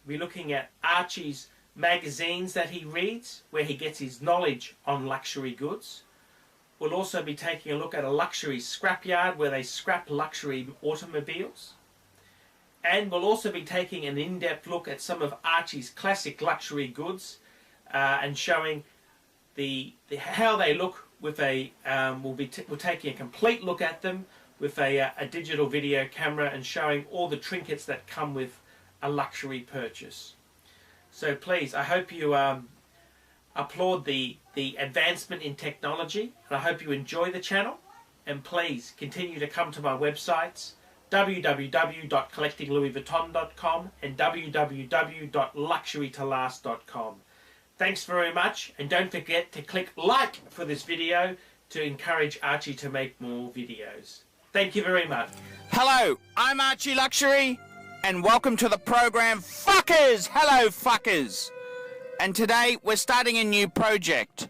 We're looking at Archie's magazines that he reads, where he gets his knowledge on luxury goods. We'll also be taking a look at a luxury scrapyard where they scrap luxury automobiles. And we'll also be taking an in-depth look at some of Archie's classic luxury goods and showing how they look with a. We're taking a complete look at them with a digital video camera and showing all the trinkets that come with a luxury purchase. So please, I hope you applaud the advancement in technology, and I hope you enjoy the channel. And please continue to come to my websites, www.collectinglouisvuitton.com and www.luxurytolast.com. Thanks very much, and don't forget to click like for this video to encourage Archie to make more videos. Thank you very much. Hello, I'm ArchieLuxury, and welcome to the program Fuckers! Hello, fuckers! And today we're starting a new project.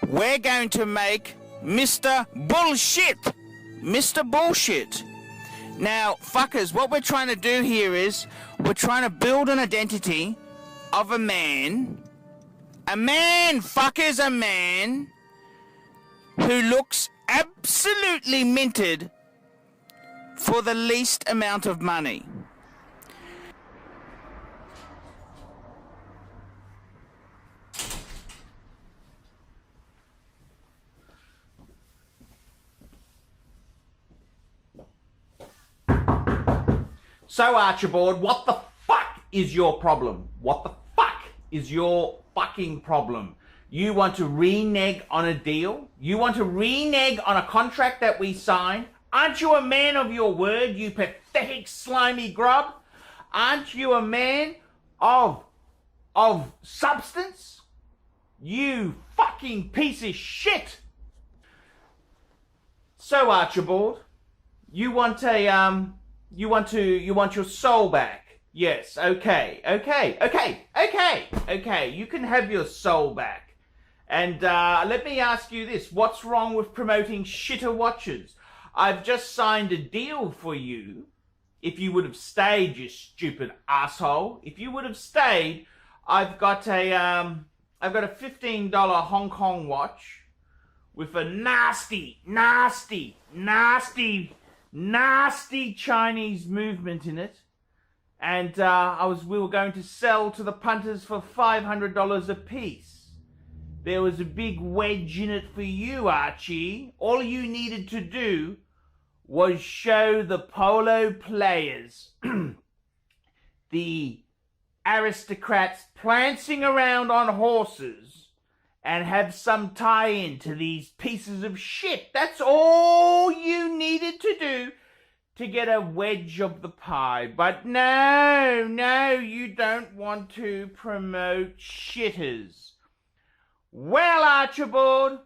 We're going to make Mr. Bullshit. Mr. Bullshit. Now, fuckers, what we're trying to do here is we're trying to build an identity of a man, fuckers, a man who looks absolutely minted for the least amount of money. So, Archibald, what the fuck is your problem? What the fuck is your fucking problem? You want to renege on a deal? You want to renege on a contract that we signed? Aren't you a man of your word, you pathetic, slimy grub? Aren't you a man of substance? You fucking piece of shit! So, Archibald, you want your soul back. Yes, okay. You can have your soul back. And let me ask you this. What's wrong with promoting shitter watches? I've just signed a deal for you. If you would have stayed, you stupid asshole. If you would have stayed, I've got a $15 Hong Kong watch with a nasty Chinese movement in it. And we were going to sell to the punters for $500 a piece. There was a big wedge in it for you, Archie. All you needed to do was show the polo players, the aristocrats prancing around on horses, and have some tie-in to these pieces of shit. That's all you needed to do to get a wedge of the pie. But no, you don't want to promote shitters. Well, Archibald,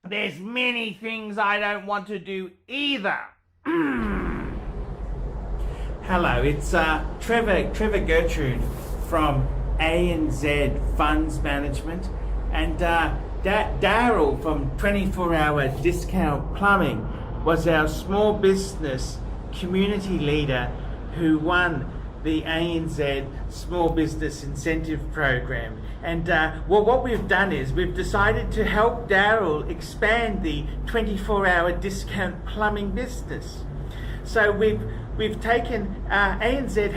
there's many things I don't want to do either. Hello, it's Trevor Gertrude from ANZ Funds Management, and Daryl from 24-Hour Discount Plumbing was our small business community leader who won the ANZ Small Business Incentive Program. And what we've done is we've decided to help Daryl expand the 24-hour discount plumbing business. So we've taken ANZ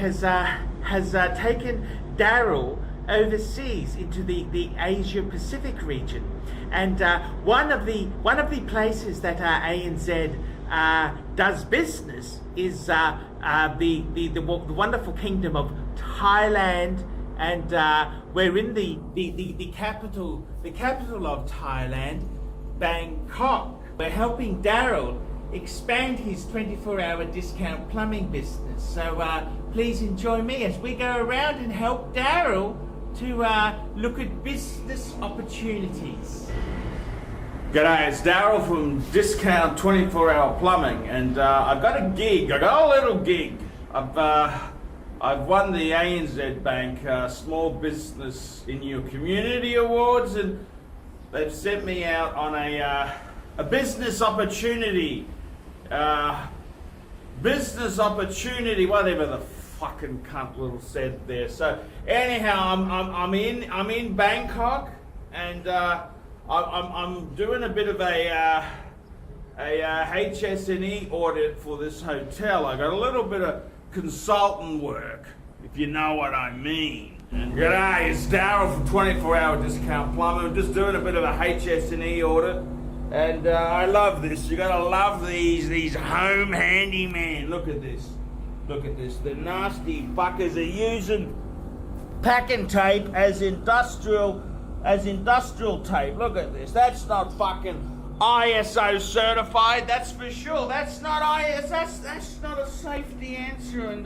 has taken Daryl overseas into the Asia Pacific region, and one of the places that ANZ does business is the wonderful kingdom of Thailand, and we're in the capital of Thailand, Bangkok. We're helping Daryl expand his 24-hour discount plumbing business. So please enjoy me as we go around and help Daryl to look at business opportunities. G'day, it's Daryl from Discount 24-Hour Plumbing, and I've got a gig. I got a little gig. I've won the ANZ Bank Small Business in Your Community Awards, and they've sent me out on a business opportunity. Whatever the fucking cunt little said there. So anyhow, I'm in Bangkok, and I'm doing a bit of a HS&E audit for this hotel. I got a little bit of consultant work, if you know what I mean. And g'day, it's Daryl from 24-Hour Discount Plumbing. I'm just doing a bit of a HS&E audit, and I love this. You gotta love these home handyman. Look at this. The nasty fuckers are using packing tape as industrial tape. Look at this. That's not fucking ISO certified, that's for sure. That's not that's not a safety answer. And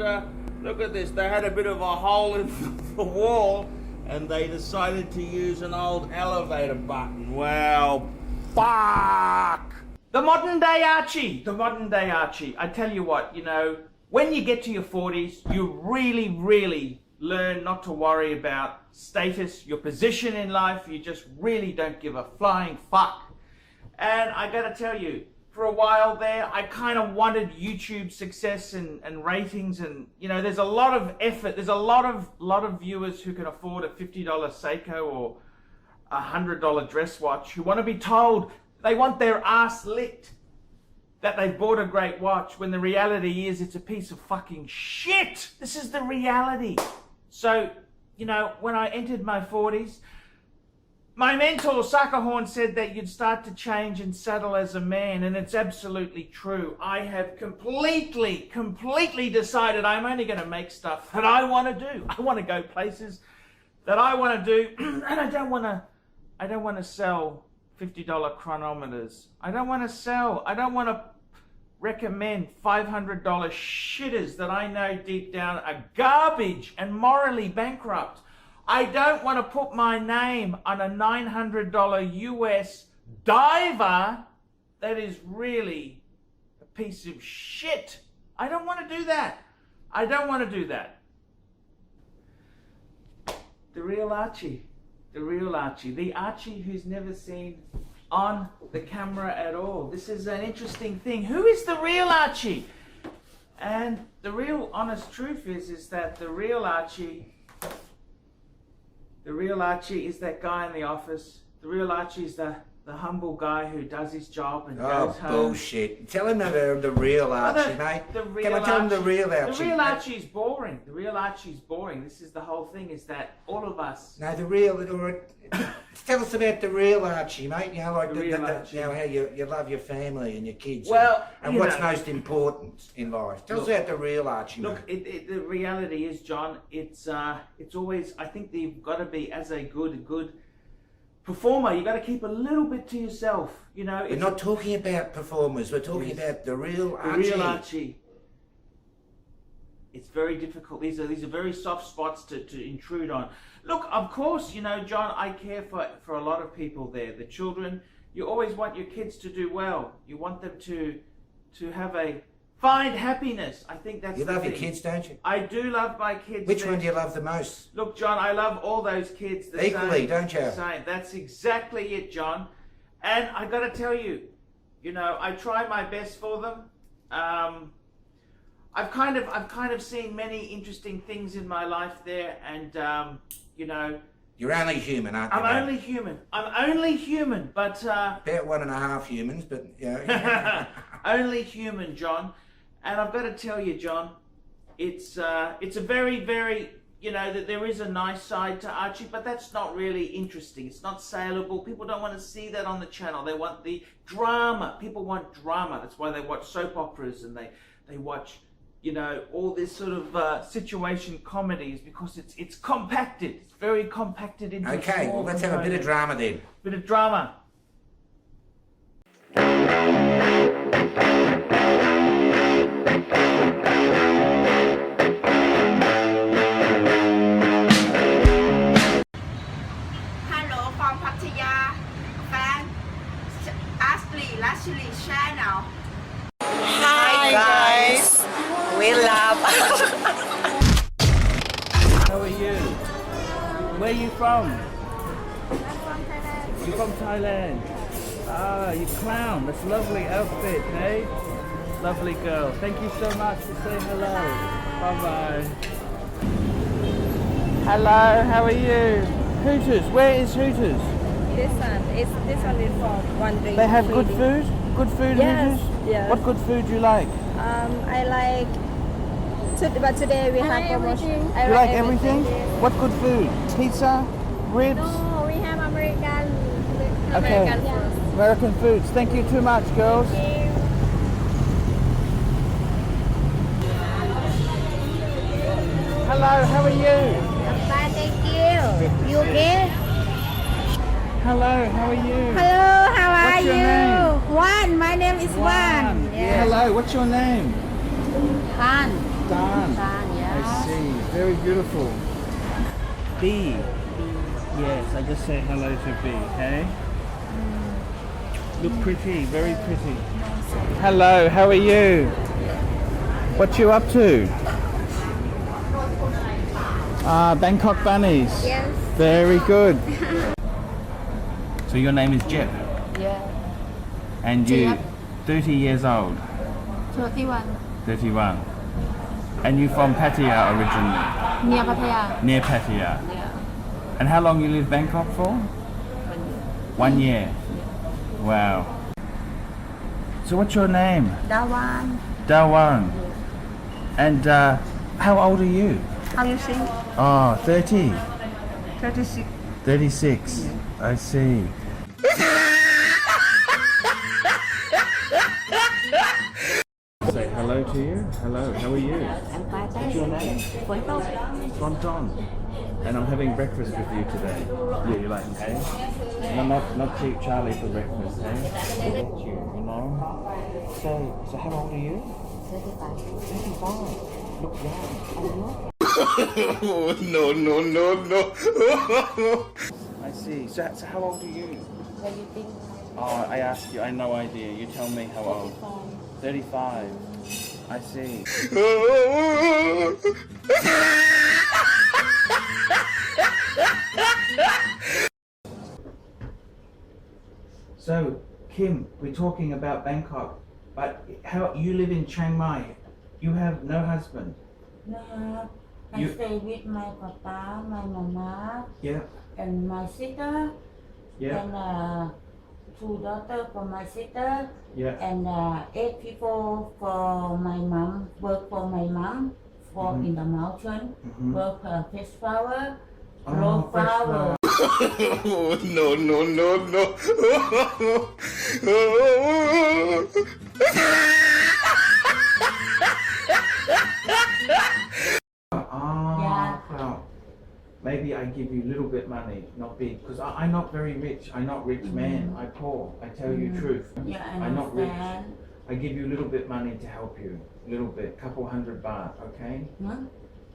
look at this. They had a bit of a hole in the wall, and they decided to use an old elevator button. Well, fuck. The modern day Archie. I tell you what, when you get to your 40s, you really learn not to worry about status, your position in life. You just really don't give a flying fuck. And I gotta tell you, for a while there, I kind of wanted YouTube success and ratings, and there's a lot of effort. There's a lot of viewers who can afford a $50 Seiko or a $100 dress watch, who want to be told they want their ass licked that they've bought a great watch, when the reality is it's a piece of fucking shit. This is the reality. So, when I entered my 40s, my mentor, Suckerhorn, said that you'd start to change and settle as a man, and it's absolutely true. I have completely decided I'm only going to make stuff that I want to do. I want to go places that I want to do, and I don't want to sell $50 chronometers. I don't want to recommend $500 shitters that I know deep down are garbage and morally bankrupt. I don't want to put my name on a $900 US diver that is really a piece of shit. I don't want to do that. The real Archie. The real Archie. The Archie who's never seen on the camera at all. This is an interesting thing. Who is the real Archie? And the real honest truth is that the real Archie is that guy in the office. The real Archie is the humble guy who does his job and goes home. Bullshit. Tell him that the real Archie, mate. Can I tell him the real Archie? The real Archie's boring. The real Archie's boring. This is the whole thing, is that all of us... No, the real... Tell us about the real Archie, mate. You know, like The real Archie. you know, how you love your family and your kids. Well, and you what's know, most important in life. Tell us about the real Archie, Look, mate. the reality is, John, it's always... I think that you've got to be, as a good performer, you've got to keep a little bit to yourself. You know, We're not talking about performers. We're talking about the real Archie. The real Archie. It's very difficult. These are very soft spots to intrude on. Look, of course, you know, John, I care for a lot of people there. The children, you always want your kids to do well. You want them to find happiness. I think that's You the love thing. your kids, don't you? I do love my kids. Which one do you love the most? Look, John, I love all those kids the Equally, same, don't you? the same. That's exactly it, John. And I got to tell you, you know, I try my best for them. I've kind of seen many interesting things in my life there, and you know. You're only human, aren't you? I'm only human. I'm only human, but about 1.5 humans, but you know. only human, John. And I've got to tell you, John, it's a very, you know, that there is a nice side to Archie, but that's not really interesting. It's not saleable. People don't want to see that on the channel. They want the drama. People want drama. That's why they watch soap operas and they watch, you know, all this sort of situation comedies, because it's compacted. It's very compacted into Okay, small well, let's have a bit of drama then. Bit of drama. Hello from Pattaya, fan ArchieLuxury channel. Hi guys, we love. How are you? Where are you from? You're from Thailand. Ah, you clown. That's a lovely outfit, hey? Lovely girl. Thank you so much for saying hello. Bye-bye. Hello, how are you? Hooters, where is Hooters? This one is for one drink. They have good food? Good food, Yes, Hooters? yes. What good food do you like? I like. But today we have promotion. I You like everything? Yes. What good food? Pizza? Ribs? No, we have American. Okay. American food. American foods. Thank you too much, girls. Hello, how are you? Fine, thank you. You okay? Hello, how are you? Hello, how are What's your you? name? Juan, my name is Juan. Yes. Hello, what's your name? Han. Dan. Dan, yes. I see. Very beautiful. B. Yes, I just say hello to B, okay? Look pretty, very pretty. Hello, how are you? What you up to? Bangkok bunnies. Yes. Very good. So your name is Jeff, Yeah. and you Jeff. 30 years old, 31. 31. And you from Pattaya originally? Near Pattaya. Near Pattaya. Yeah. And how long you live Bangkok for? 1 year. Wow. So what's your name? Dawan. Dawan. And how old are you? How you sing? Oh, 30. 36. 36. I see. Say hello to you. Hello, how are you? I'm fine, What's thank your you. name? Fronton. And I'm having breakfast with you today. Yeah, you like, hey? And I'm not cheap Charlie for breakfast, hey? I get you know? So how old are you? 35. 35. Look young. No. I see. So how old are you? What do you think? Oh, I asked you. I had no idea. You tell me how old. 35. I see. Kim, we're talking about Bangkok, but how you live in Chiang Mai? You have no husband. No, I You- stay with my papa, my mama, Yeah, and my sister, yeah, and 2 daughters for my sister, yeah. and 8 people for my mom, work for my mom, for in the mountain, work fish flower, grow Oh, fresh flower. Oh, no, no, no, no. Ah, Yeah. well, maybe I give you a little bit money, not big, because I'm not very rich. I'm not rich man. I'm poor. I tell you truth. Yeah, I I'm not rich. understand. I give you a little bit money to help you. A little bit, couple hundred baht, okay? Huh?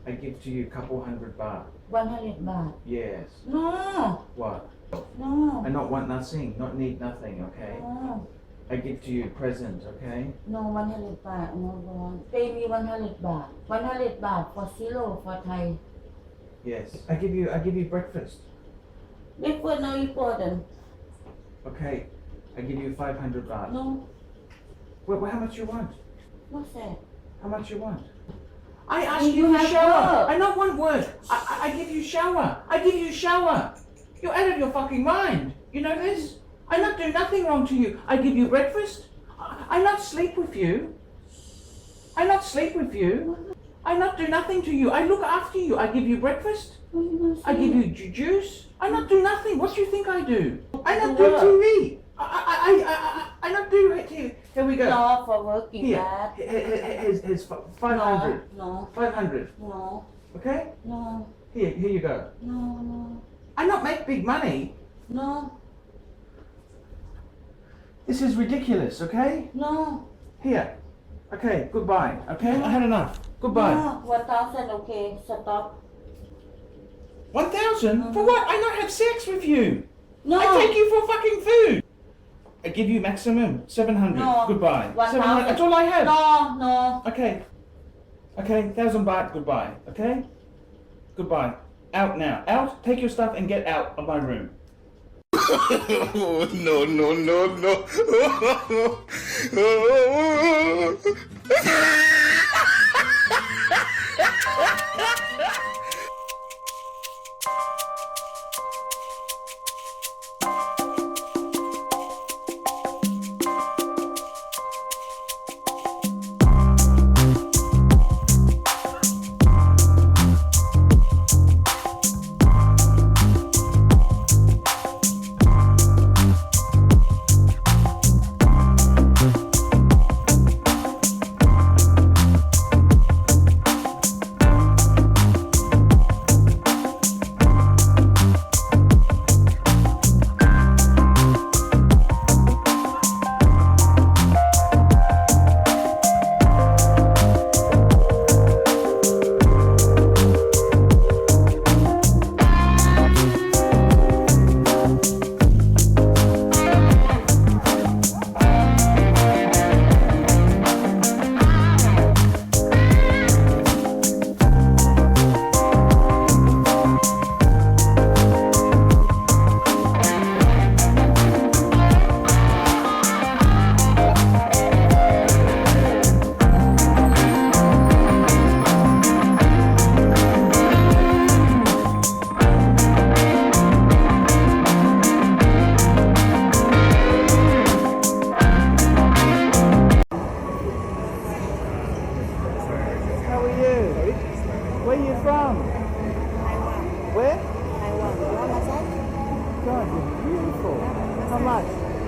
I give to you couple hundred baht. 100 baht. Yes. No, What? no, I not want nothing, not need nothing, okay? no, I give to you present, okay? no 100 baht, no one. Pay me 100 baht. 100 baht for zero for Thai. Yes. I give you breakfast. Breakfast no important. Okay. I give you 500 baht. No, Well, how much you want? what's that? How much you want? I ask You you to have shower. work. I not want work. I give you shower. I give you shower. You're out of your fucking mind. You know this? I not do nothing wrong to you. I give you breakfast. I not sleep with you. I not sleep with you. I not do nothing to you. I look after you. I give you breakfast. What you gonna I say? give you juice. I not do nothing. What do you think I do? I not Do do what? TV. I not do it. Here we go. No, for working Here. that. Here's 500. No, 500. no, Okay? no, Here you go. no, no, I not make big money. no, This is ridiculous, okay? no. Here. Okay, goodbye. Okay? I had enough. Goodbye. No, 1,000, okay, stop. 1,000? For what? I not have sex with you. No. I take you for fucking food. I give you maximum 700. No. Goodbye. 1,000. 700. That's all I have. No, no. Okay. Okay, 1,000 baht. Goodbye. Okay? Goodbye. Out now. Out. Take your stuff and get out of my room. Oh, no, no, no, no.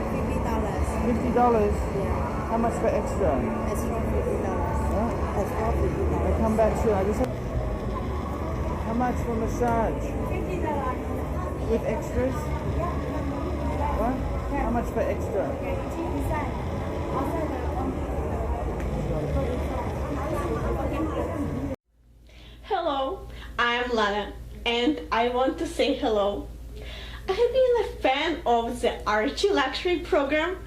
$50? Yeah. How much for extra? Extra $50. Huh? Extra $50. I come back soon. I just How much for massage? $50. With extras? What? How much for extra? Hello, I'm Lana, and I want to say hello. I have been a fan of the ArchieLuxury program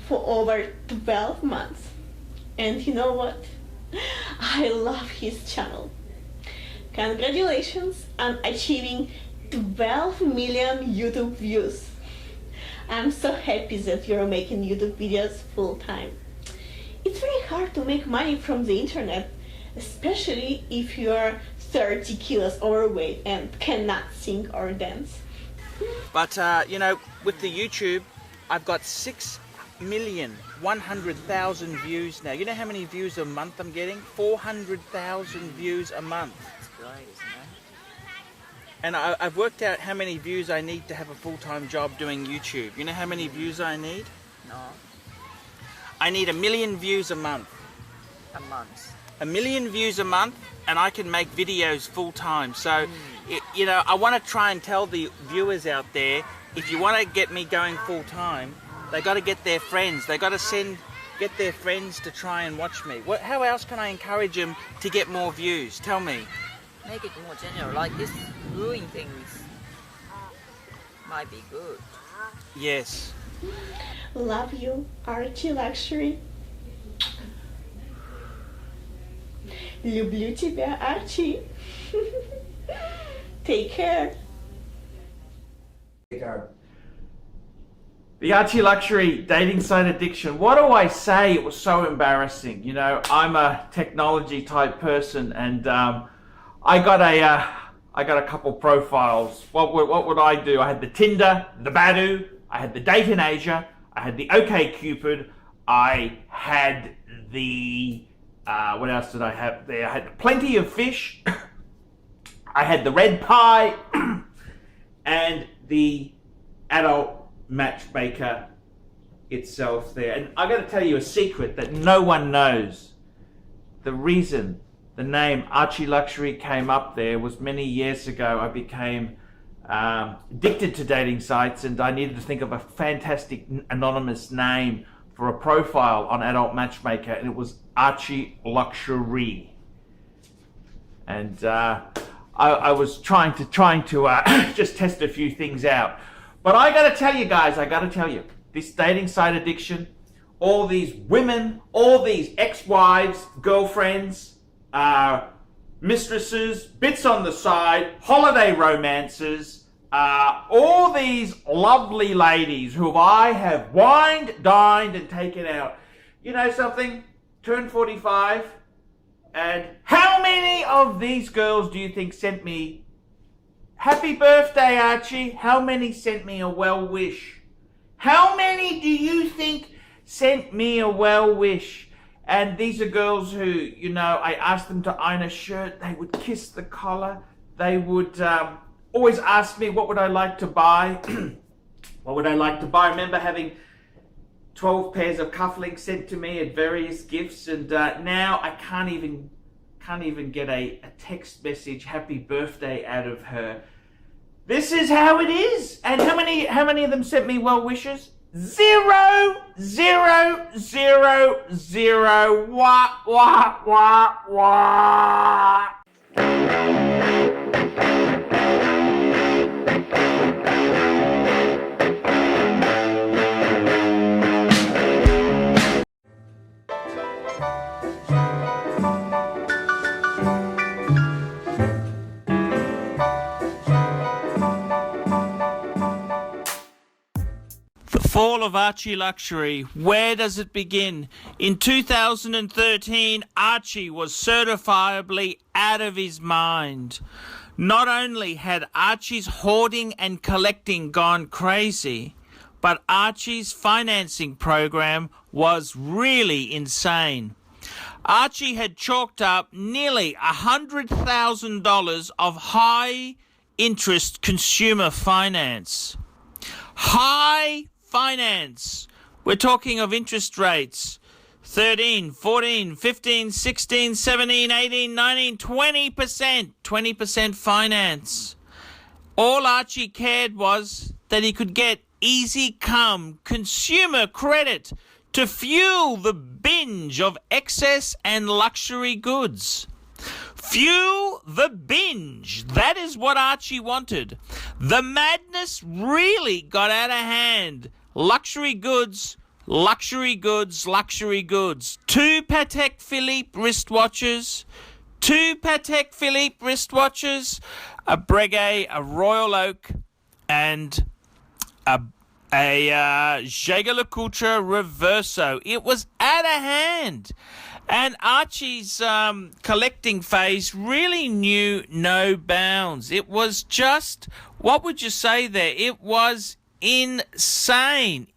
for over 12 months. And you know what? I love his channel. Congratulations on achieving 12 million YouTube views. I'm so happy that you're making YouTube videos full time. It's very hard to make money from the internet, especially if you're 30 kilos overweight and cannot sing or dance. But, you know, with the YouTube, I've got 6,100,000 views now. You know how many views a month I'm getting? 400,000 views a month. That's great, isn't it? And I've worked out how many views I need to have a full-time job doing YouTube. You know how many views I need? No. I need 1 million views a month. A month. 1 million views a month, and I can make videos full-time. So, you know, I want to try and tell the viewers out there, if you want to get me going full-time, they got to get their friends. They got to get their friends to try and watch me. How else can I encourage them to get more views? Tell me. Make it more general, like this doing things might be good. Yes. Love you, ArchieLuxury. Люблю тебя, Archie. Take care. The ArchieLuxury dating site addiction. What do I say? It was so embarrassing. You know, I'm a technology type person, and I got a couple profiles. What would I do? I had the Tinder, the Badoo, I had the Date in Asia, I had the OkCupid, I had the what else did I have there? I had Plenty of Fish, I had the Red Pie, and the Adult Matchmaker itself there. And I got to tell you a secret that no one knows. The reason the name ArchieLuxury came up there was many years ago. I became addicted to dating sites, and I needed to think of a fantastic anonymous name for a profile on Adult Matchmaker, and it was ArchieLuxury. And I was trying to just test a few things out. But I got to tell you guys, this dating site addiction, all these women, all these ex-wives, girlfriends, mistresses, bits on the side, holiday romances, all these lovely ladies who I have wined, dined, and taken out. You know something? Turned 45, and how many of these girls do you think sent me happy birthday, Archie? How many sent me a well wish? How many do you think sent me a well wish? And these are girls who, you know, I asked them to iron a shirt, they would kiss the collar, they would always ask me what would I like to buy. What would I like to buy? I remember having 12 pairs of cufflinks sent to me at various gifts, and now I can't even get a text message happy birthday out of her. This is how it is. And how many of them sent me well wishes? 0, 0, 0, 0. Wah, wah, wah, wah. Fall of ArchieLuxury. Where does it begin? In 2013, Archie was certifiably out of his mind. Not only had Archie's hoarding and collecting gone crazy, but Archie's financing program was really insane. Archie had chalked up nearly $100,000 of high-interest consumer finance. High finance. We're talking of interest rates 13, 14, 15, 16, 17, 18, 19, 20%. 20% finance. All Archie cared was that he could get easy come consumer credit to fuel the binge of excess and luxury goods. Fuel the binge. That is what Archie wanted. The madness really got out of hand. Luxury goods, luxury goods, luxury goods. 2 Patek Philippe wristwatches, 2 Patek Philippe wristwatches, a Breguet, a Royal Oak, and a a JEWELLERY Reverso. It was out of hand. And Archie's collecting phase really knew no bounds. It was just, what would you say there? It was insane.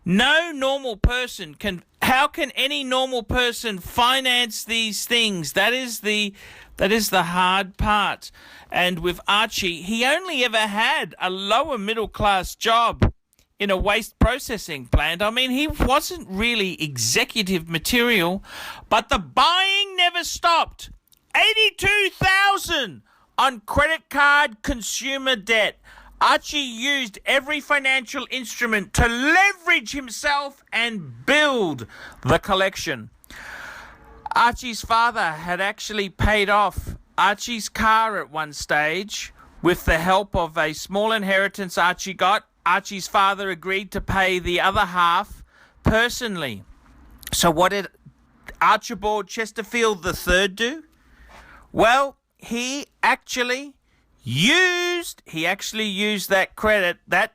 No normal person can, how can any normal person finance these things? That is the hard part. And with Archie, he only ever had a lower middle class job in a waste processing plant. I mean, he wasn't really executive material, but the buying never stopped. 82,000 on credit card consumer debt. Archie used every financial instrument to leverage himself and build the collection. Archie's father had actually paid off Archie's car at one stage with the help of a small inheritance Archie got. Archie's father agreed to pay the other half personally. So what did Archibald Chesterfield III do? Well, he actually used that credit, that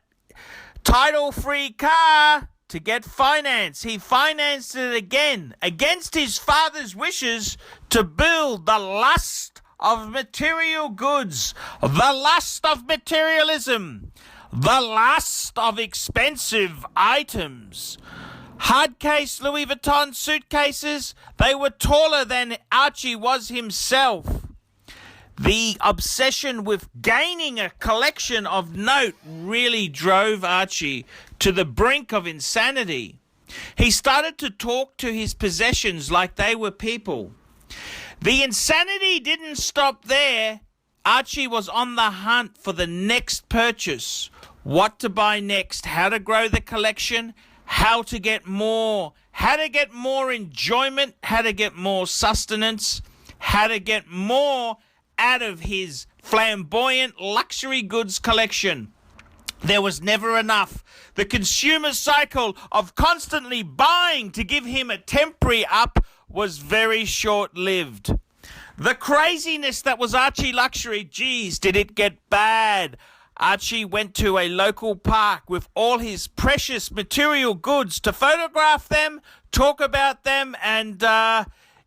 title-free car, to get finance. He financed it again against his father's wishes to build the lust of material goods, the lust of materialism, the lust of expensive items. Hard case Louis Vuitton suitcases, they were taller than Archie was himself. The obsession with gaining a collection of note really drove Archie to the brink of insanity. He started to talk to his possessions like they were people. The insanity didn't stop there. Archie was on the hunt for the next purchase. What to buy next, how to grow the collection, how to get more enjoyment, how to get more sustenance, how to get more out of his flamboyant luxury goods collection. There was never enough. The consumer cycle of constantly buying to give him a temporary up was very short-lived. The craziness that was ArchieLuxury, geez, did it get bad. Archie went to a local park with all his precious material goods to photograph them, talk about them, and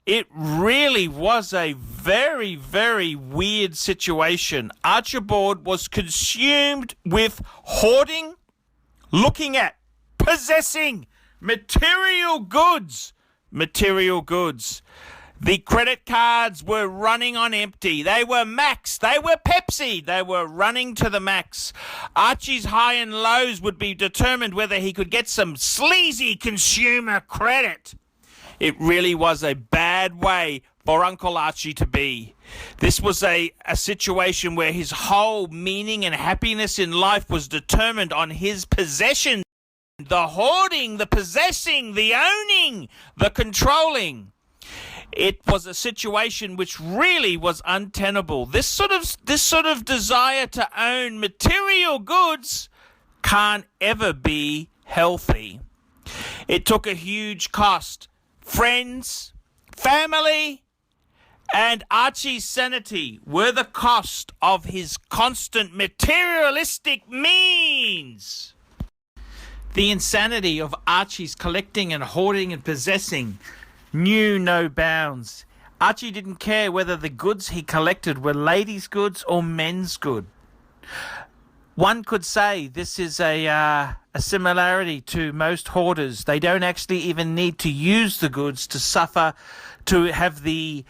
it really was a very, very weird situation. Archibald was consumed with hoarding, looking at, possessing material goods. The credit cards were running on empty. They were max. They were Pepsi. They were running to the max. Archie's high and lows would be determined whether he could get some sleazy consumer credit. It really was a bad way for Uncle Archie to be. This was a situation where his whole meaning and happiness in life was determined on his possessions. The hoarding, the possessing, the owning, the controlling. It was a situation which really was untenable. This sort of desire to own material goods can't ever be healthy. It took a huge cost. Friends, family, and Archie's sanity were the cost of his constant materialistic means. The insanity of Archie's collecting and hoarding and possessing knew no bounds. Archie didn't care whether the goods he collected were ladies' goods or men's goods. One could say this is a similarity to most hoarders. They don't actually even need to use the goods to have the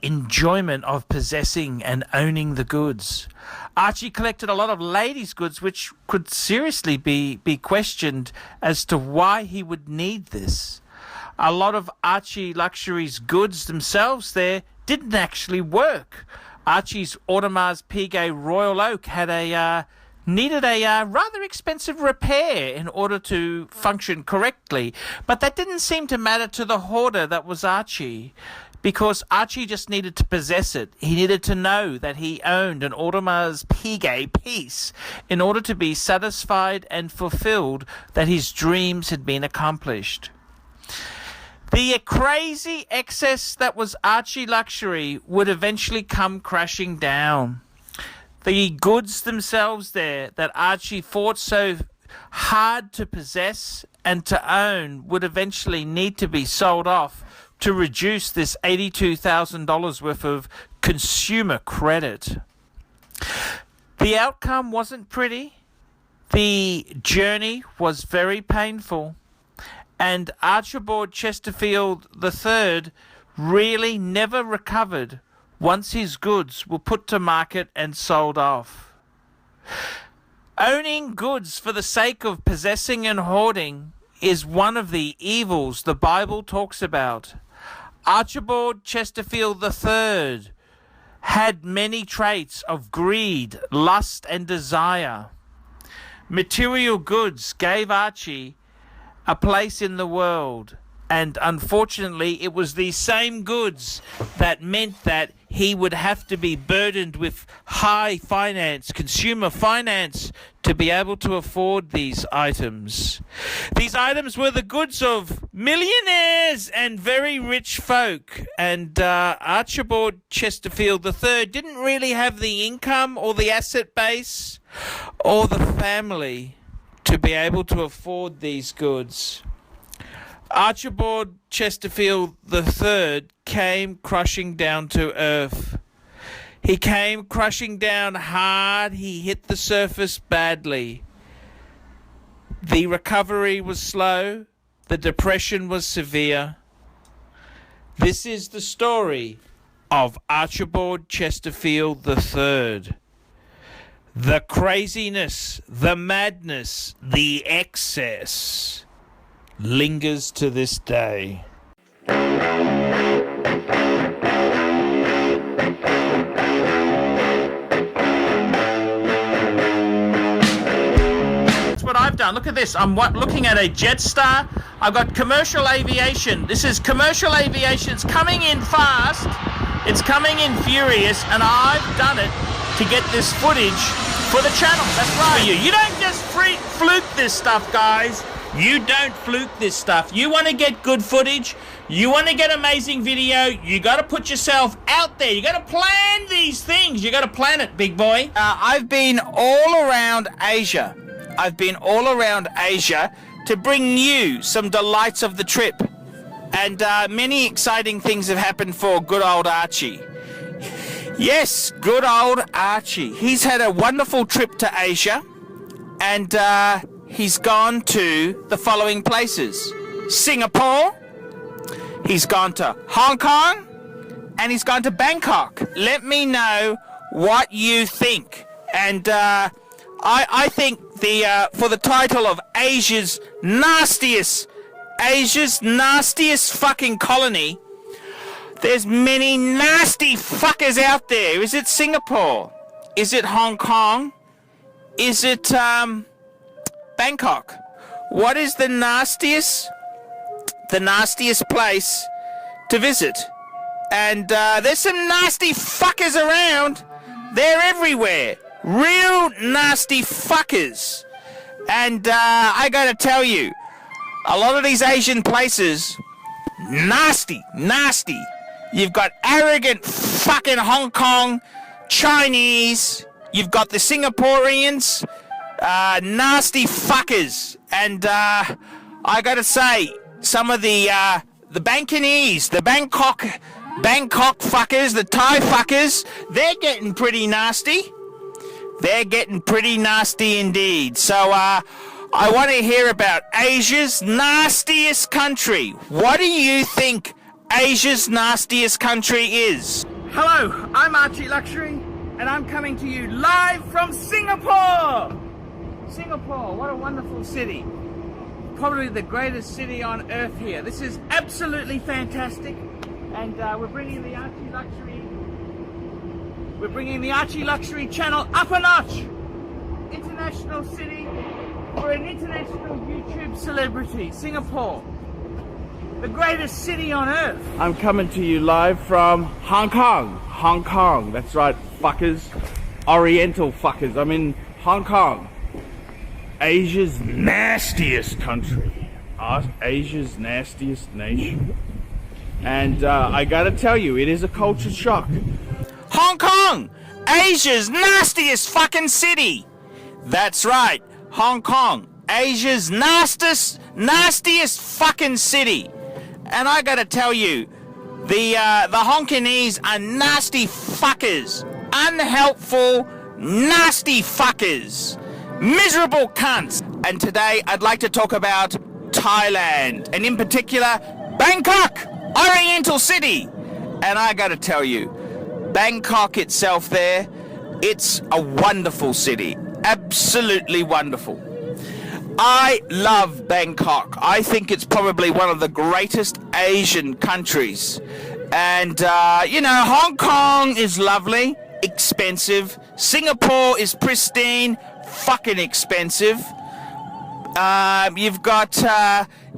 enjoyment of possessing and owning the goods. Archie collected a lot of ladies' goods, which could seriously be questioned as to why he would need this. A lot of ArchieLuxury's goods themselves there didn't actually work. Archie's Audemars Piguet Royal Oak needed a rather expensive repair in order to function correctly, but that didn't seem to matter to the hoarder that was Archie, because Archie just needed to possess it. He needed to know that he owned an Audemars Piguet piece in order to be satisfied and fulfilled that his dreams had been accomplished. The crazy excess that was ArchieLuxury would eventually come crashing down. The goods themselves there that Archie fought so hard to possess and to own would eventually need to be sold off to reduce this $82,000 worth of consumer credit. The outcome wasn't pretty. The journey was very painful. And Archibald Chesterfield III really never recovered once his goods were put to market and sold off. Owning goods for the sake of possessing and hoarding is one of the evils the Bible talks about. Archibald Chesterfield III had many traits of greed, lust, and desire. Material goods gave Archie a place in the world, and unfortunately it was these same goods that meant that he would have to be burdened with high finance, consumer finance, to be able to afford these items. These items were the goods of millionaires and very rich folk, and Archibald Chesterfield III didn't really have the income or the asset base or the family to be able to afford these goods. Archibald Chesterfield III came crushing down to earth. He came crushing down hard. He hit the surface badly. The recovery was slow. The depression was severe. This is the story of Archibald Chesterfield III. The craziness, the madness, the excess lingers to this day. That's what I've done. Look at this. I'm looking at a Jetstar. I've got commercial aviation. This is commercial aviation. It's coming in fast. It's coming in furious, and I've done it to get this footage for the channel. That's right. For you. You don't just fluke this stuff, guys. You don't fluke this stuff. You want to get good footage. You want to get amazing video. You got to put yourself out there. You got to plan these things. You got to plan it, big boy. I've been all around Asia. I've been all around Asia to bring you some delights of the trip. And many exciting things have happened for good old Archie. Yes, good old Archie. He's had a wonderful trip to Asia, and he's gone to the following places: Singapore, he's gone to Hong Kong, and he's gone to Bangkok. Let me know what you think. And I think for the title of Asia's nastiest fucking colony, there's many nasty fuckers out there. Is it Singapore? Is it Hong Kong? Is it Bangkok? What is the nastiest place to visit? And there's some nasty fuckers around. They're everywhere. Real nasty fuckers. And I gotta tell you, a lot of these Asian places, nasty. You've got arrogant fucking Hong Kong Chinese. You've got the Singaporeans, nasty fuckers. And I gotta say, some of the Bangkanese, the Bangkok fuckers, the Thai fuckers, they're getting pretty nasty. They're getting pretty nasty indeed. So I want to hear about Asia's nastiest country. What do you think Asia's nastiest country is? Hello, I'm ArchieLuxury, and I'm coming to you live from Singapore. Singapore, what a wonderful city. Probably the greatest city on earth here. This is absolutely fantastic, and we're bringing the ArchieLuxury channel up a notch. International city for an international YouTube celebrity, Singapore. The greatest city on earth. I'm coming to you live from Hong Kong. Hong Kong, that's right, fuckers. Oriental fuckers. I'm in Hong Kong. Asia's nastiest country. Asia's nastiest nation. And I gotta tell you, it is a culture shock. Hong Kong! Asia's nastiest fucking city! That's right, Hong Kong. Asia's nastiest fucking city. And I gotta tell you, the Hongkonese are nasty fuckers. Unhelpful, nasty fuckers. Miserable cunts. And today I'd like to talk about Thailand, and in particular, Bangkok, Oriental City. And I gotta tell you, Bangkok itself there, it's a wonderful city. Absolutely wonderful. I love Bangkok. I think it's probably one of the greatest Asian countries. And, you know, Hong Kong is lovely, expensive. Singapore is pristine, fucking expensive. You've got,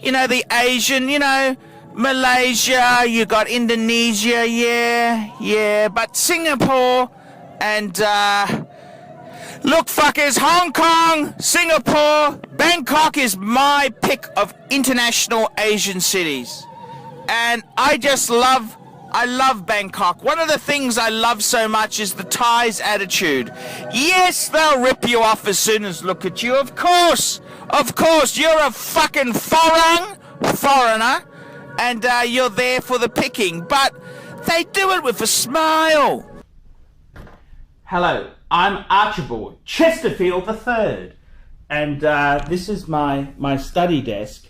you know, the Asian, you know, Malaysia, you got Indonesia, yeah. But Singapore and, look, fuckers, Hong Kong, Singapore, Bangkok is my pick of international Asian cities. And I love Bangkok. One of the things I love so much is the Thais' attitude. Yes, they'll rip you off as soon as look at you. Of course, you're a fucking foreigner, and you're there for the picking. But they do it with a smile. Hello, I'm Archibald Chesterfield III, and this is my study desk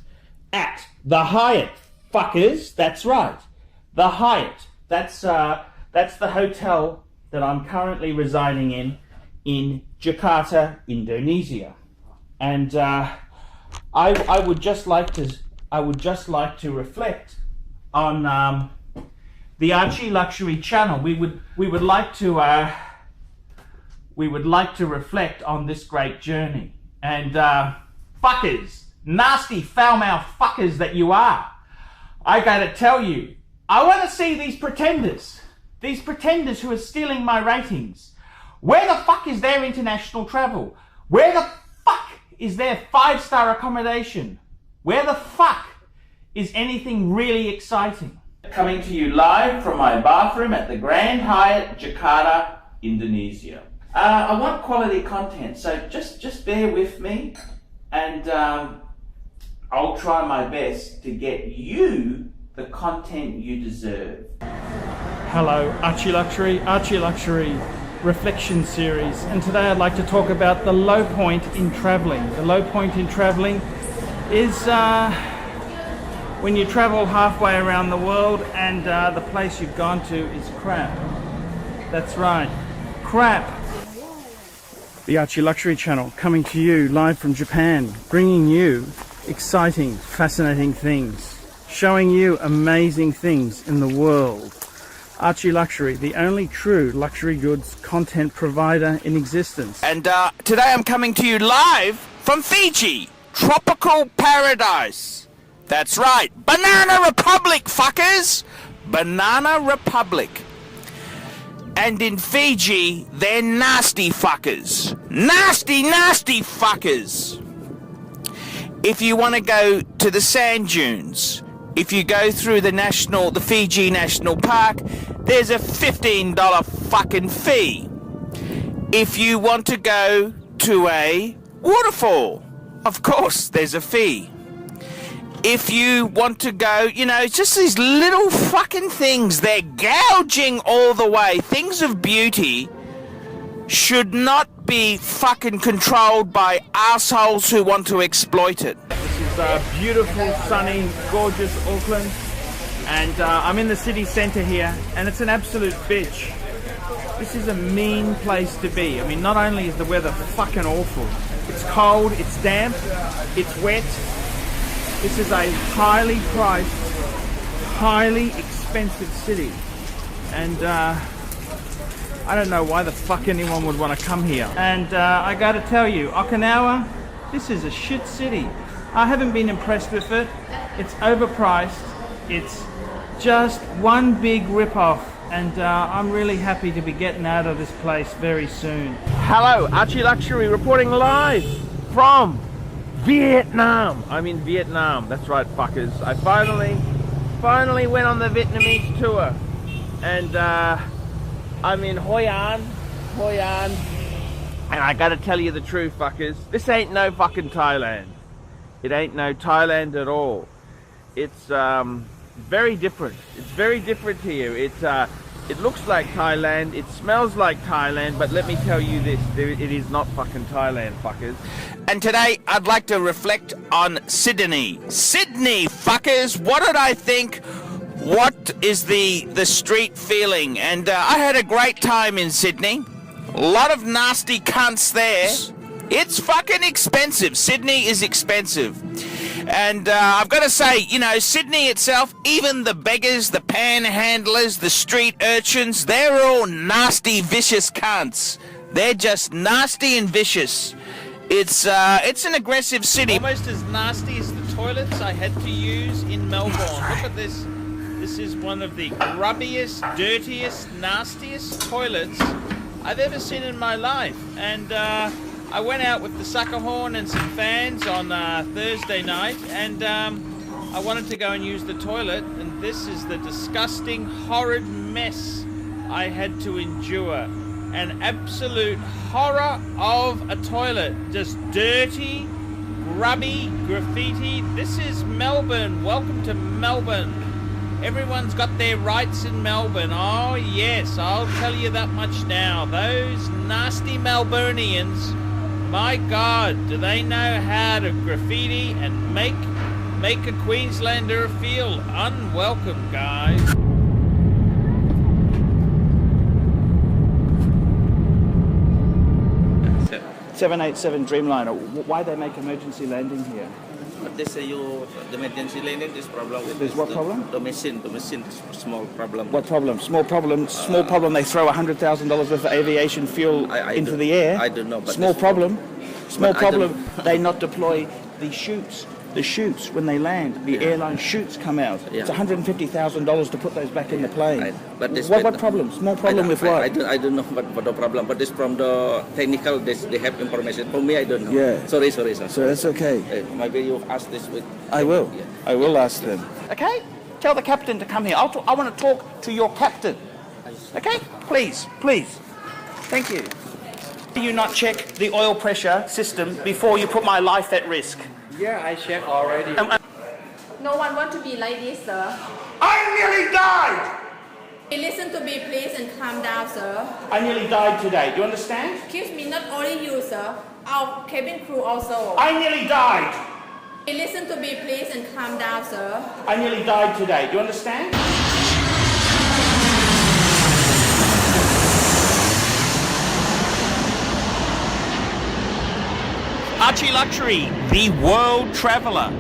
at the Hyatt, fuckers. That's right, the Hyatt. That's the hotel that I'm currently residing in Jakarta, Indonesia, and I would just like to reflect on the ArchieLuxury channel. We would like to reflect on this great journey. And fuckers, nasty foul-mouthed fuckers that you are, I gotta tell you, I want to see these pretenders who are stealing my ratings. Where the fuck is their international travel? Where the fuck is their 5-star accommodation? Where the fuck is anything really exciting? Coming to you live from my bathroom at the Grand Hyatt, Jakarta, Indonesia. I want quality content, so just bear with me, and I'll try my best to get you the content you deserve. Hello, ArchieLuxury reflection series, and today I'd like to talk about the low point in traveling. The low point in traveling is when you travel halfway around the world and the place you've gone to is crap. That's right, crap. The ArchieLuxury channel coming to you live from Japan, bringing you exciting, fascinating things, showing you amazing things in the world. ArchieLuxury, the only true luxury goods content provider in existence. And today I'm coming to you live from Fiji, tropical paradise. That's right, Banana Republic, fuckers! Banana Republic. And in Fiji, they're nasty fuckers. Nasty fuckers. If you want to go to the sand dunes, if you go through the Fiji National Park, there's a $15 fucking fee. If you want to go to a waterfall, of course, there's a fee. If you want to go, you know, it's just these little fucking things. They're gouging all the way. Things of beauty should not be fucking controlled by assholes who want to exploit it. This is beautiful, sunny, gorgeous Auckland, and I'm in the city centre here, and it's an absolute bitch. This is a mean place to be. I mean, not only is the weather fucking awful, it's cold, it's damp, it's wet. This is a highly priced, highly expensive city, and I don't know why the fuck anyone would want to come here. And I gotta tell you, Okinawa, this is a shit city. I haven't been impressed with it. It's overpriced. It's just one big rip-off, and I'm really happy to be getting out of this place very soon. Hello, ArchieLuxury reporting live from Vietnam. I'm in Vietnam. That's right, fuckers. I finally went on the Vietnamese tour, and I'm in Hoi An, And I gotta tell you the truth, fuckers. This ain't no fucking Thailand. It ain't no Thailand at all. It's very different. It's very different here. It looks like Thailand. It smells like Thailand. But let me tell you this: it is not fucking Thailand, fuckers. And today, I'd like to reflect on Sydney. Sydney, fuckers. What did I think? What is the street feeling? And I had a great time in Sydney. A lot of nasty cunts there. It's fucking expensive. Sydney is expensive. And I've got to say, you know, Sydney itself, even the beggars, the panhandlers, the street urchins, they're all nasty, vicious cunts. They're just nasty and vicious. It's an aggressive city. Almost as nasty as the toilets I had to use in Melbourne. Look at this. This is one of the grubbiest, dirtiest, nastiest toilets I've ever seen in my life. And I went out with the sucker horn and some fans on Thursday night, and I wanted to go and use the toilet, and this is the disgusting, horrid mess I had to endure. An absolute horror of a toilet. Just dirty, grubby, graffiti. This is Melbourne. Welcome to Melbourne. Everyone's got their rights in Melbourne. Oh yes, I'll tell you that much now. Those nasty Melburnians, my God, do they know how to graffiti and make a Queenslander feel unwelcome, guys. .787 Dreamliner. Why they make emergency landing here? But they say the emergency landing is problem. There's what problem? The machine small problem. What problem? Small problem. Small problem. They throw $100,000 worth of aviation fuel into the air. I don't know. But small problem. Small problem. They not deploy the chutes. The chutes when they land. The airline chutes come out. Yeah. It's $150,000 to put those back in the plane. But what problem? Small problem with what? I don't know what the problem. But it's from the technical. They have information. For me, I don't know. Yeah. Sorry. So that's okay. Maybe you ask this with. I will. Yeah. I will ask them. Okay? Tell the captain to come here. I want to talk to your captain. Okay? Please. Thank you. Do you not check the oil pressure system before you put my life at risk? Yeah, I checked already. No one want to be like this, sir. I nearly died! Listen to me, please, and calm down, sir. I nearly died today. You understand? Excuse me, not only you, sir. Our cabin crew also. I nearly died! Listen to me, please, and calm down, sir. I nearly died today. You understand? ArchieLuxury, the world traveller.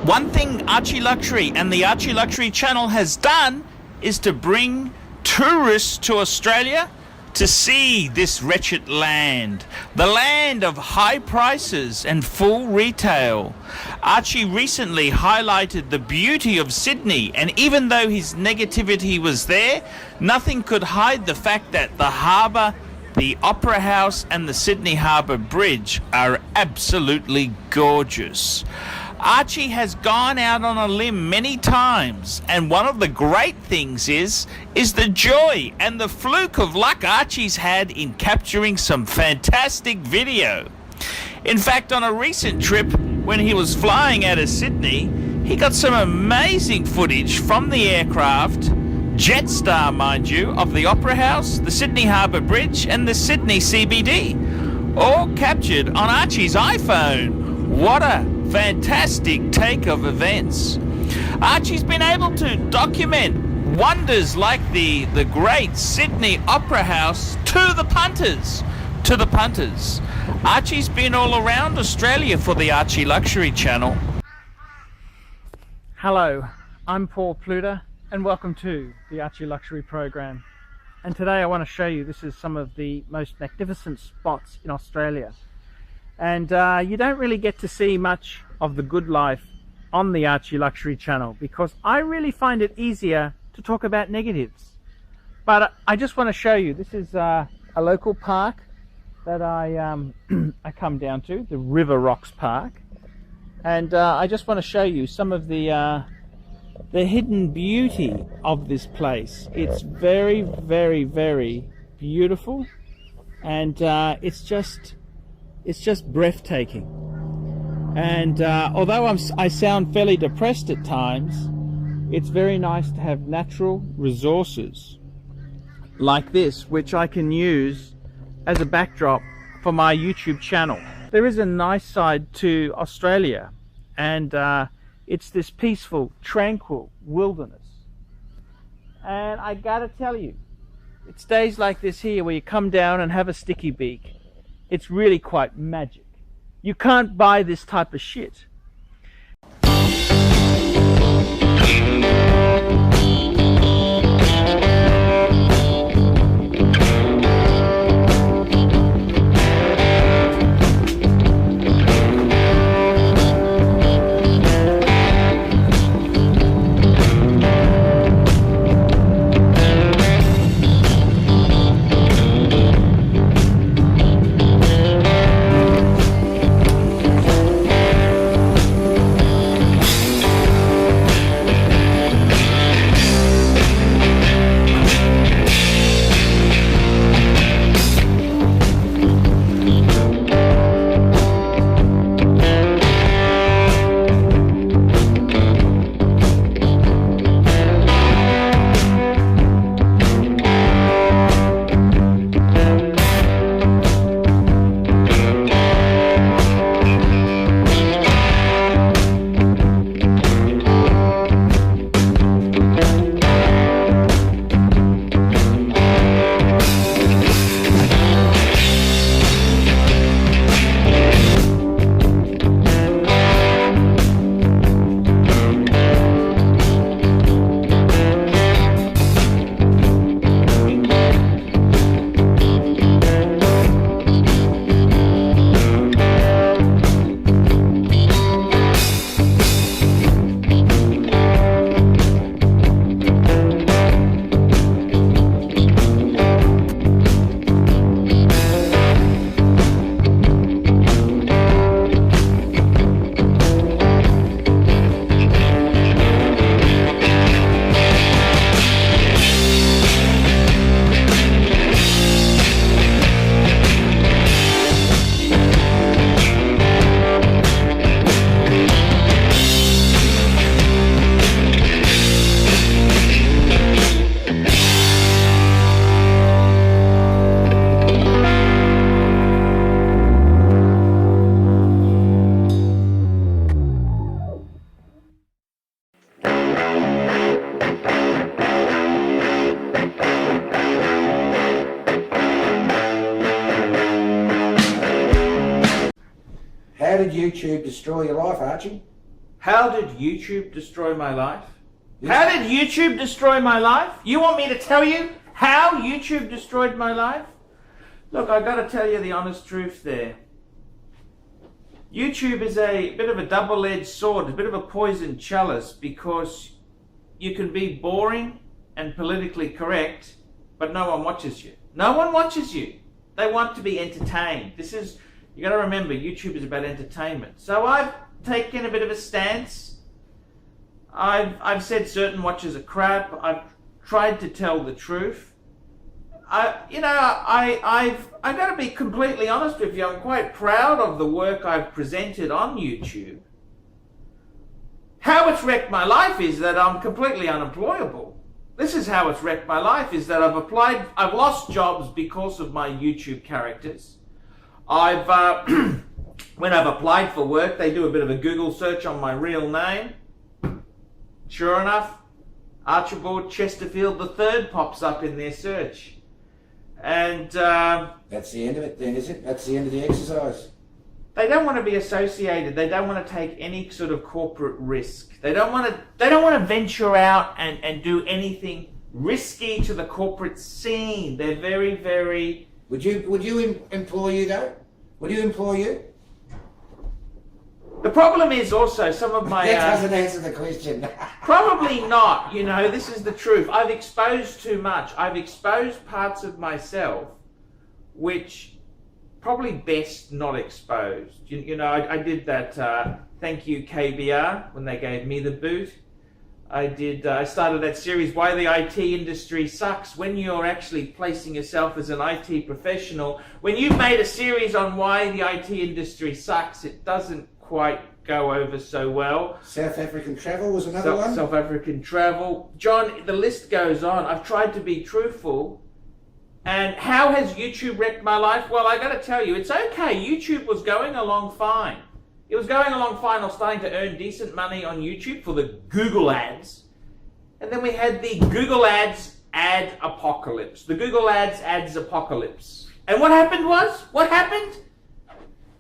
One thing ArchieLuxury and the ArchieLuxury channel has done is to bring tourists to Australia to see this wretched land. The land of high prices and full retail. Archie recently highlighted the beauty of Sydney, and even though his negativity was there, nothing could hide the fact that the harbour, the Opera House and the Sydney Harbour Bridge are absolutely gorgeous. Archie has gone out on a limb many times, and one of the great things is the joy and the fluke of luck Archie's had in capturing some fantastic video. In fact, on a recent trip when he was flying out of Sydney, he got some amazing footage from the aircraft, Jetstar, mind you, of the Opera House, the Sydney Harbour Bridge and the Sydney CBD, all captured on Archie's iPhone. What a fantastic take of events. Archie's been able to document wonders like the great Sydney Opera House to the punters. Archie's been all around Australia for the ArchieLuxury channel. Hello, I'm Paul Pluta, and welcome to the ArchieLuxury program. And today I want to show you, this is some of the most magnificent spots in Australia. And you don't really get to see much of the good life on the ArchieLuxury channel because I really find it easier to talk about negatives. But I just want to show you, this is a local park that I come down to, the River Rocks Park. And I just want to show you some of the hidden beauty of this place. It's very, very, very beautiful, and it's just it's just breathtaking. And although I sound fairly depressed at times, it's very nice to have natural resources like this, which I can use as a backdrop for my YouTube channel. There is a nice side to Australia, and it's this peaceful, tranquil wilderness. And I gotta tell you, it's days like this here where you come down and have a sticky beak. It's really quite magic. You can't buy this type of shit. How did YouTube destroy your life, Archie? How did YouTube destroy my life? How did YouTube destroy my life? You want me to tell you how YouTube destroyed my life? Look, I got to tell you the honest truth there. YouTube is a bit of a double-edged sword, a bit of a poisoned chalice, because you can be boring and politically correct, but no one watches you. No one watches you. They want to be entertained. You got to remember, YouTube is about entertainment. So I've taken a bit of a stance. I've said certain watches are crap. I've tried to tell the truth. I've got to be completely honest with you. I'm quite proud of the work I've presented on YouTube. How it's wrecked my life is that I'm completely unemployable. This is how it's wrecked my life, is that I've lost jobs because of my YouTube characters. When I've applied for work, they do a bit of a Google search on my real name. Sure enough, Archibald Chesterfield III pops up in their search. And that's the end of it then, is it? That's the end of the exercise. They don't want to be associated. They don't want to take any sort of corporate risk. They don't want to venture out and do anything risky to the corporate scene. They're very, very... Would you employ you though? Would you employ you? The problem is also some of my... That doesn't answer the question. Probably not, you know, this is the truth. I've exposed too much. I've exposed parts of myself which probably best not exposed. You know, I did that thank you KBR when they gave me the boot. I started that series, Why the IT Industry Sucks. When you're actually placing yourself as an IT professional, when you've made a series on why the IT industry sucks, it doesn't quite go over so well. South African travel was another one. South African travel. John, the list goes on. I've tried to be truthful. And how has YouTube wrecked my life? Well, I got to tell you, it's okay. YouTube was going along fine. It was going along fine. I was starting to earn decent money on YouTube for the Google ads. And then we had the Google ads ad apocalypse. The Google ads apocalypse. And what happened was,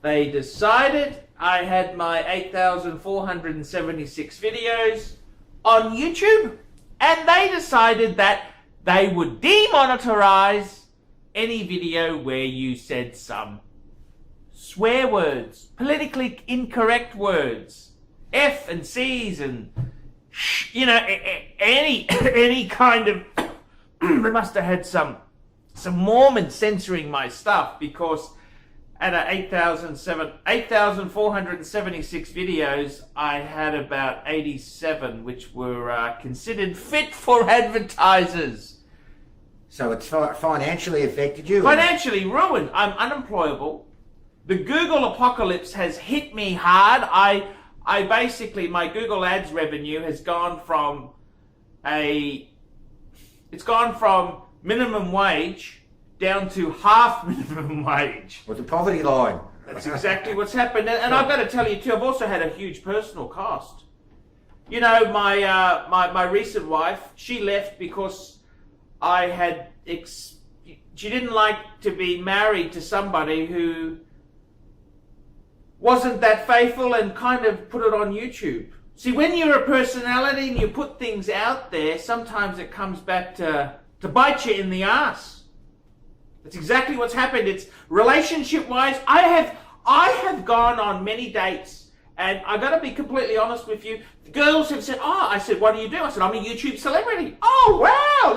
they decided I had my 8,476 videos on YouTube, and they decided that they would demonetize any video where you said some swear words, politically incorrect words, F and C's and you know, any kind of they must have had some Mormons censoring my stuff, because at 8,476 videos, I had about 87 which were considered fit for advertisers. So it's financially affected you? Financially ruined. I'm unemployable. The Google apocalypse has hit me hard. I basically, my Google ads revenue has gone from minimum wage down to half minimum wage. With the poverty line. That's exactly what's happened. And I've got to tell you too, I've also had a huge personal cost. You know, my recent wife, she left because she didn't like to be married to somebody who wasn't that faithful, and kind of put it on YouTube. See, when you're a personality and you put things out there, sometimes it comes back to bite you in the ass. That's exactly what's happened. It's relationship-wise. I have gone on many dates, and I got to be completely honest with you. The girls have said, I said, what do you do? I said, I'm a YouTube celebrity. Oh, wow,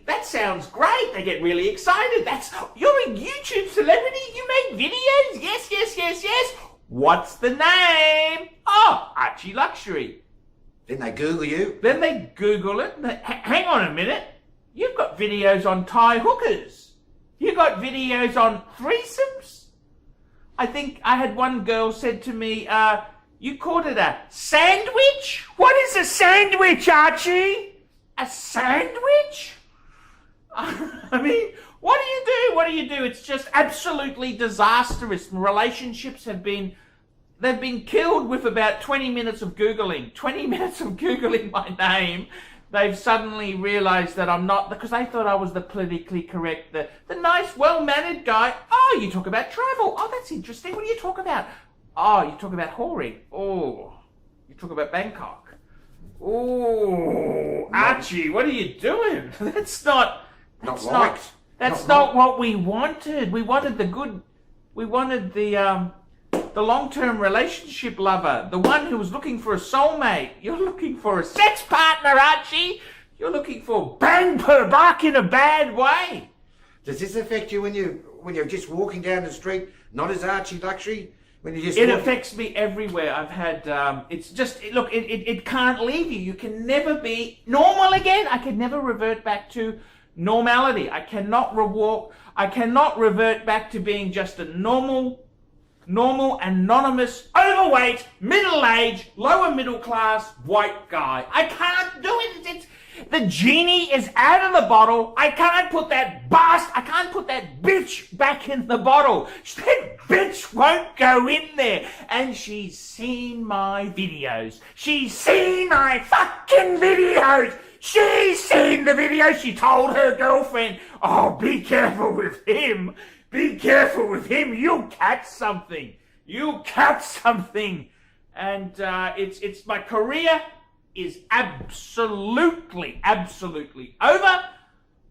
that sounds great. They get really excited. You're a YouTube celebrity? You make videos? Yes. What's the name? Oh, ArchieLuxury. Then they Google you? Then they Google it. Hang on a minute. You've got videos on Thai hookers. You got videos on threesomes. I think I had one girl said to me, you called it a sandwich? What is a sandwich, Archie? A sandwich? I mean, what do you do? What do you do? It's just absolutely disastrous. Relationships they've been killed with about 20 minutes of Googling. 20 minutes of Googling my name. They've suddenly realized that I'm not, because they thought I was the politically correct, the nice, well-mannered guy. Oh, you talk about travel. Oh, that's interesting. What do you talk about? Oh, you talk about whoring. Oh, you talk about Bangkok. Oh, Archie, what are you doing? That's not what we wanted. We wanted the long-term relationship lover, the one who was looking for a soulmate. You're looking for a sex partner, Archie. You're looking for bang per buck in a bad way. Does this affect you when you're just walking down the street, not as ArchieLuxury? It affects me everywhere. I've had, it can't leave you. You can never be normal again. I can never revert back to normality. I cannot revert back to being just a normal, anonymous, overweight, middle-aged, lower middle class, white guy. I can't do it. The genie is out of the bottle. I can't put that bitch back in the bottle. That bitch won't go in there. And she's seen my videos. She's seen my fucking videos. She's seen the video. She told her girlfriend, oh, be careful with him. Be careful with him. You'll catch something. And it's my career is absolutely over.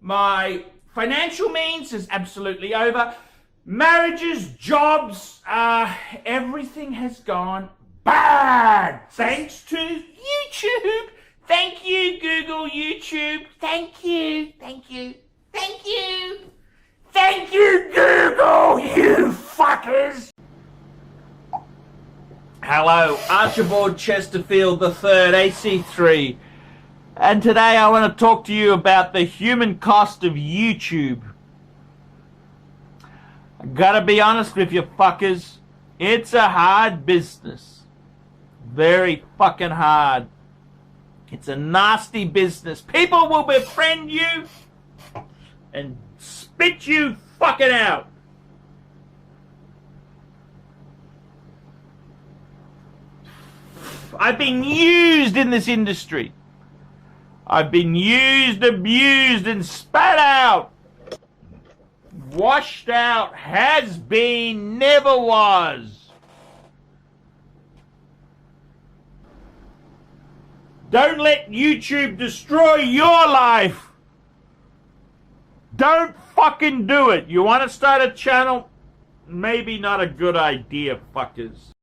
My financial means is absolutely over. Marriages, jobs, everything has gone bad. Thanks to YouTube. Thank you, Google, YouTube. Thank you, Google, you fuckers. Hello, Archibald Chesterfield III, AC3. And today I want to talk to you about the human cost of YouTube. I gotta be honest with you fuckers, it's a hard business. Very fucking hard. It's a nasty business. People will befriend you and spit you fucking out. I've been used in this industry. I've been used, abused, and spat out. Washed out, has been, never was. Don't let YouTube destroy your life. Don't fucking do it. You want to start a channel? Maybe not a good idea, fuckers.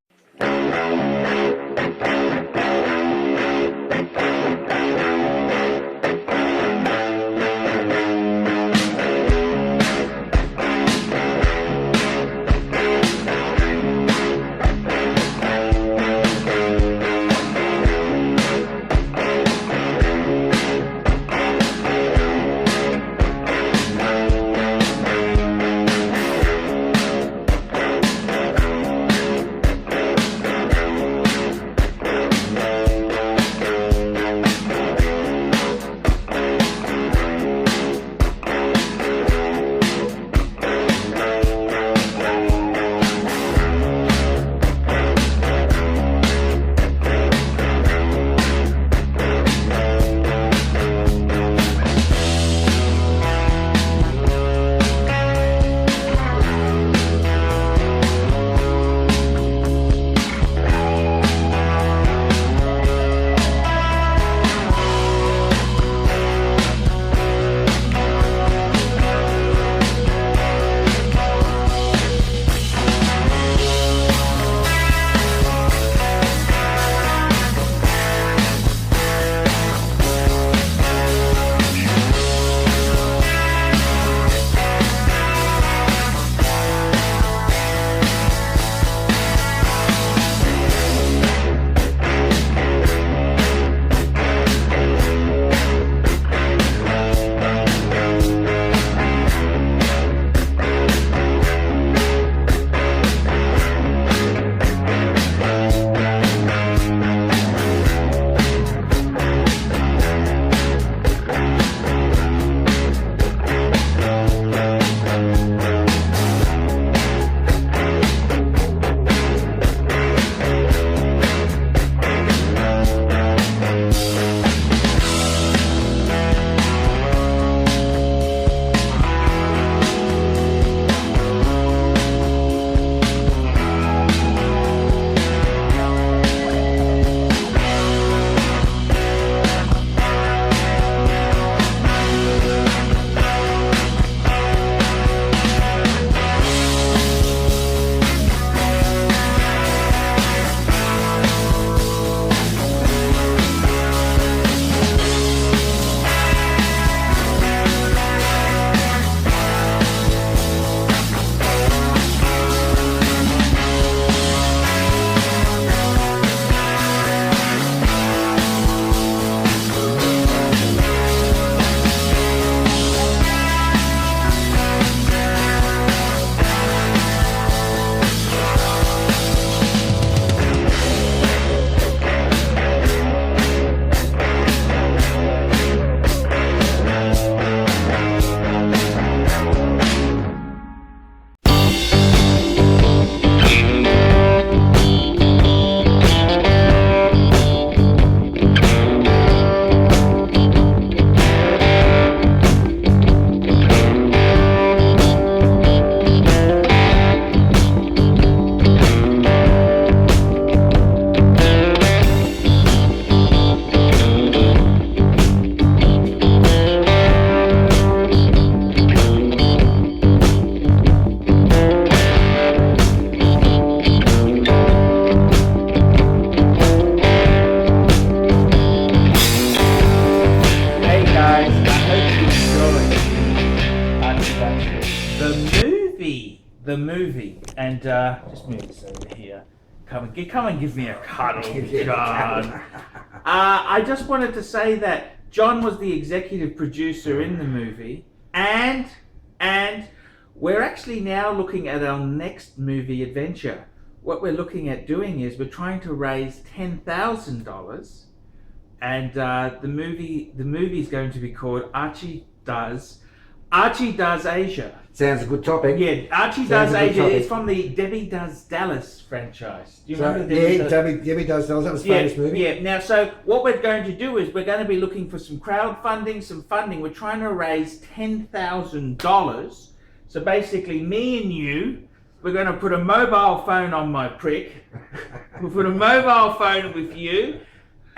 the movie, and just move this over here. Come and give me a cuddle, John. I just wanted to say that John was the executive producer in the movie, and we're actually now looking at our next movie adventure. What we're looking at doing is we're trying to raise $10,000, and the movie is going to be called Archie Does Asia. Sounds a good topic. Yeah, Archie Does Asia. It's from the Debbie Does Dallas franchise. Do you remember Debbie Does Dallas. That was a famous movie. Yeah. Now, so what we're going to do is we're going to be looking for some crowdfunding, some funding. We're trying to raise $10,000. So basically, me and you, we're going to put a mobile phone on my prick. We'll put a mobile phone with you,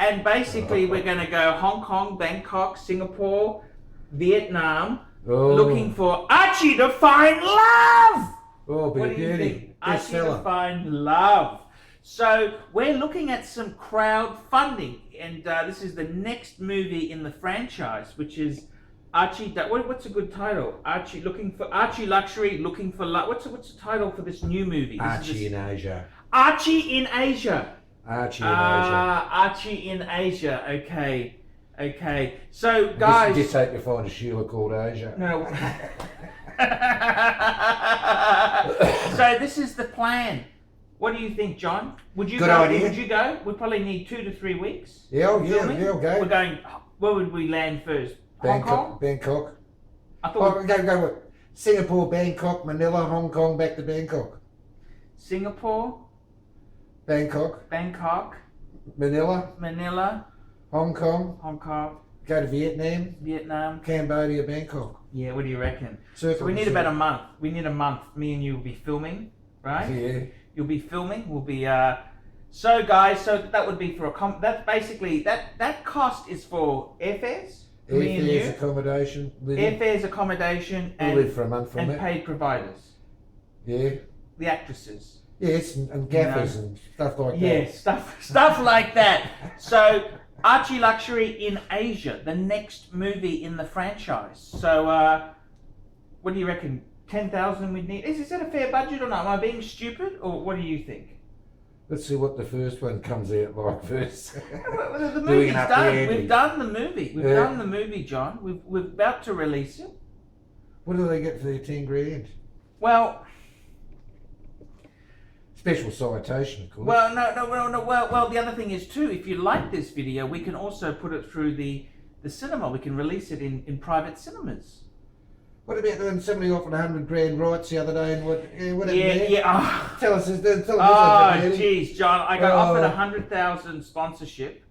and basically we're going to go Hong Kong, Bangkok, Singapore, Vietnam. Looking for Archie to find love. Oh, what do you think? Archie to find love. So we're looking at some crowdfunding, and this is the next movie in the franchise, which is Archie. What's a good title? ArchieLuxury, looking for love. What's the title for this new movie? Archie in Asia. Archie in Asia. Archie in Asia. Archie in Asia. Okay, so guys... Just hope you find a Sheila called Asia. No. So this is the plan. What do you think, John? Would you Good go? idea. Would you go? We probably need 2 to 3 weeks. Yeah, I'll go. We're going... Where would we land first? Hong Kong? Bangkok. I thought... Go with Singapore, Bangkok, Manila, Hong Kong, back to Bangkok. Singapore. Bangkok. Manila. Hong Kong. Go to Vietnam. Cambodia, Bangkok. Yeah, what do you reckon? So we need about a month. We need a month. Me and you will be filming, right? Yeah. You'll be filming. We'll be... So guys, that would be for a... That's basically... That cost is for airfares. Me and you. Accommodation. Airfares, accommodation, and live for a month from and paid providers. Yeah. The actresses. Yes, and gaffers and stuff like that. Yeah, stuff like that. So... ArchieLuxury in Asia, the next movie in the franchise. So, what do you reckon? 10,000 we'd need? Is that a fair budget or not? Am I being stupid, or what do you think? Let's see what the first one comes out like first. The movie's done. We've done the movie. We've done the movie, John. We're about to release it. What do they get for their 10 grand? Well... Special citation, of course. Well, no. Well, the other thing is too, if you like this video, we can also put it through the cinema. We can release it in private cinemas. What about when somebody offered 100 grand rights the other day and what happened there? Yeah. Tell us. Jeez, John, I got offered 100,000 sponsorship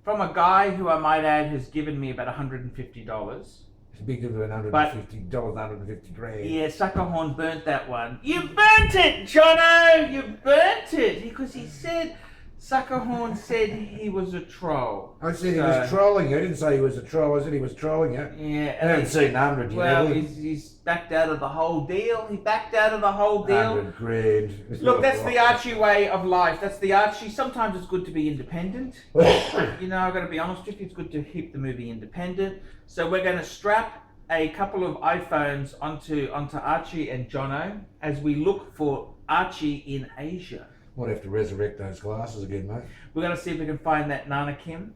from a guy who I might add has given me about $150. It's bigger than $150, 150 grand. Yeah, Suckerhorn burnt that one. You burnt it, Jono! You burnt it! Because he said, Suckerhorn said he was a troll. I said he was trolling you. I didn't say he was a troll. I said he was trolling you. Yeah. I haven't seen 100 yet. Well, he's backed out of the whole deal. He backed out of the whole deal. 100 grand. Look, that's the Archie way of life. That's the Archie. Sometimes it's good to be independent. You know, I've got to be honest with you. It's good to keep the movie independent. So we're going to strap a couple of iPhones onto Archie and Jono as we look for Archie in Asia. Might have to resurrect those glasses again, mate. We're going to see if we can find that Nana Kim.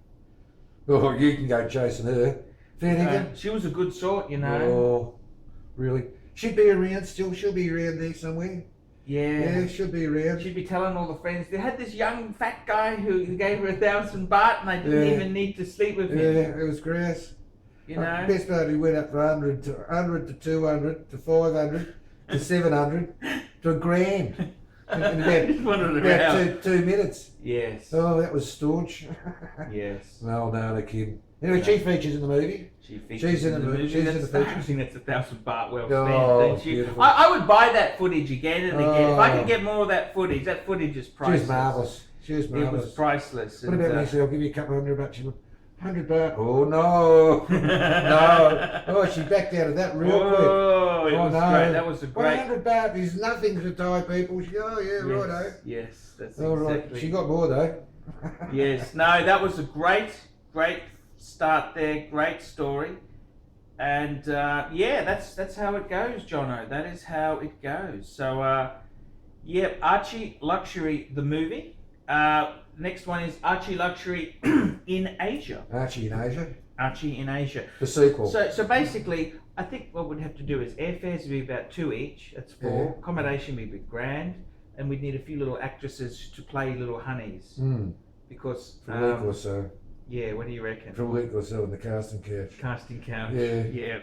Oh, you can go chasing her. Fair dinkum. She was a good sort, you know. Oh, really? She'd be around still. She'll be around there somewhere. Yeah, she'll be around. She'd be telling all the friends. They had this young fat guy who gave her 1,000 baht and they didn't even need to sleep with him. Yeah, it was grass. You know? Best part, he went up from 100 to 200 to 500 to 700 to a grand. In about 2 minutes. Yes. Oh, that was staunch. Yes. Well, no, Kim. Anyway, she features in the movie. She's in the movie. She's in the feature. I think that's 1,000 baht well spent. Oh, beautiful. I would buy that footage again and again. If I could get more of that footage is priceless. She was marvellous. It was priceless. What about me? I'll give you a couple $100 bucks. 100 baht. Oh no, no. Oh, she backed out of that real quick. Oh, it was great. That was a great. 100 baht is nothing to Thai people. She, oh yeah, righto. Yes, that's all exactly. Right. She got more though. Yes, no, that was a great start there. Great story, and yeah, that's how it goes, Jono. That is how it goes. So, yeah, ArchieLuxury the movie. Next one is ArchieLuxury in Asia. Archie in Asia. Archie in Asia. The sequel. So basically, I think what we'd have to do is airfares would be about 2 each. That's 4. Yeah. Accommodation would be grand, and we'd need a few little actresses to play little honeys. Because For a week or so. yeah, what do you reckon? For a week or so in the casting couch. Casting couch. Yeah. Yeah.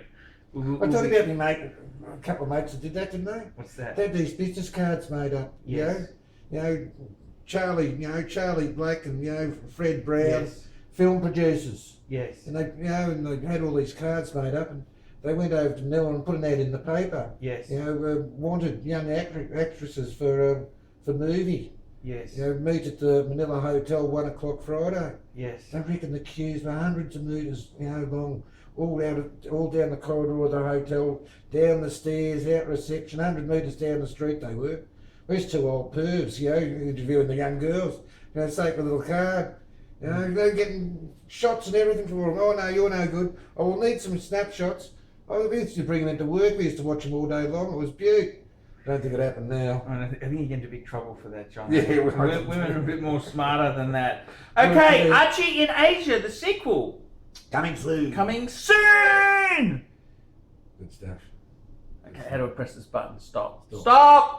I told you about my mate, a couple of mates that did that, didn't they? What's that? They had these business cards made up. Yes. You know, Charlie Black and Fred Brown, Yes. film producers. Yes. And they and they had all these cards made up, and they went over to Manila and put an ad in the paper. Yes. Wanted young actresses for movie. Yes. Meet at the Manila Hotel 1 o'clock Friday. Yes. I reckon the queues were hundreds of metres, long, all down the corridor of the hotel, down the stairs, out reception, 100 metres down the street they were. These 2 old pervs, interviewing the young girls. Take a little card. They're getting shots and everything for them. Oh no, you're no good. I will need some snapshots. We used to bring them into work. We used to watch them all day long. It was beaut. I don't think it happened now. I think you get into big trouble for that, John. Yeah, women are a bit more smarter than that. Okay, Archie in Asia, the sequel. Coming soon. Coming soon! Good stuff. Okay, how do I press this button? Stop. Stop!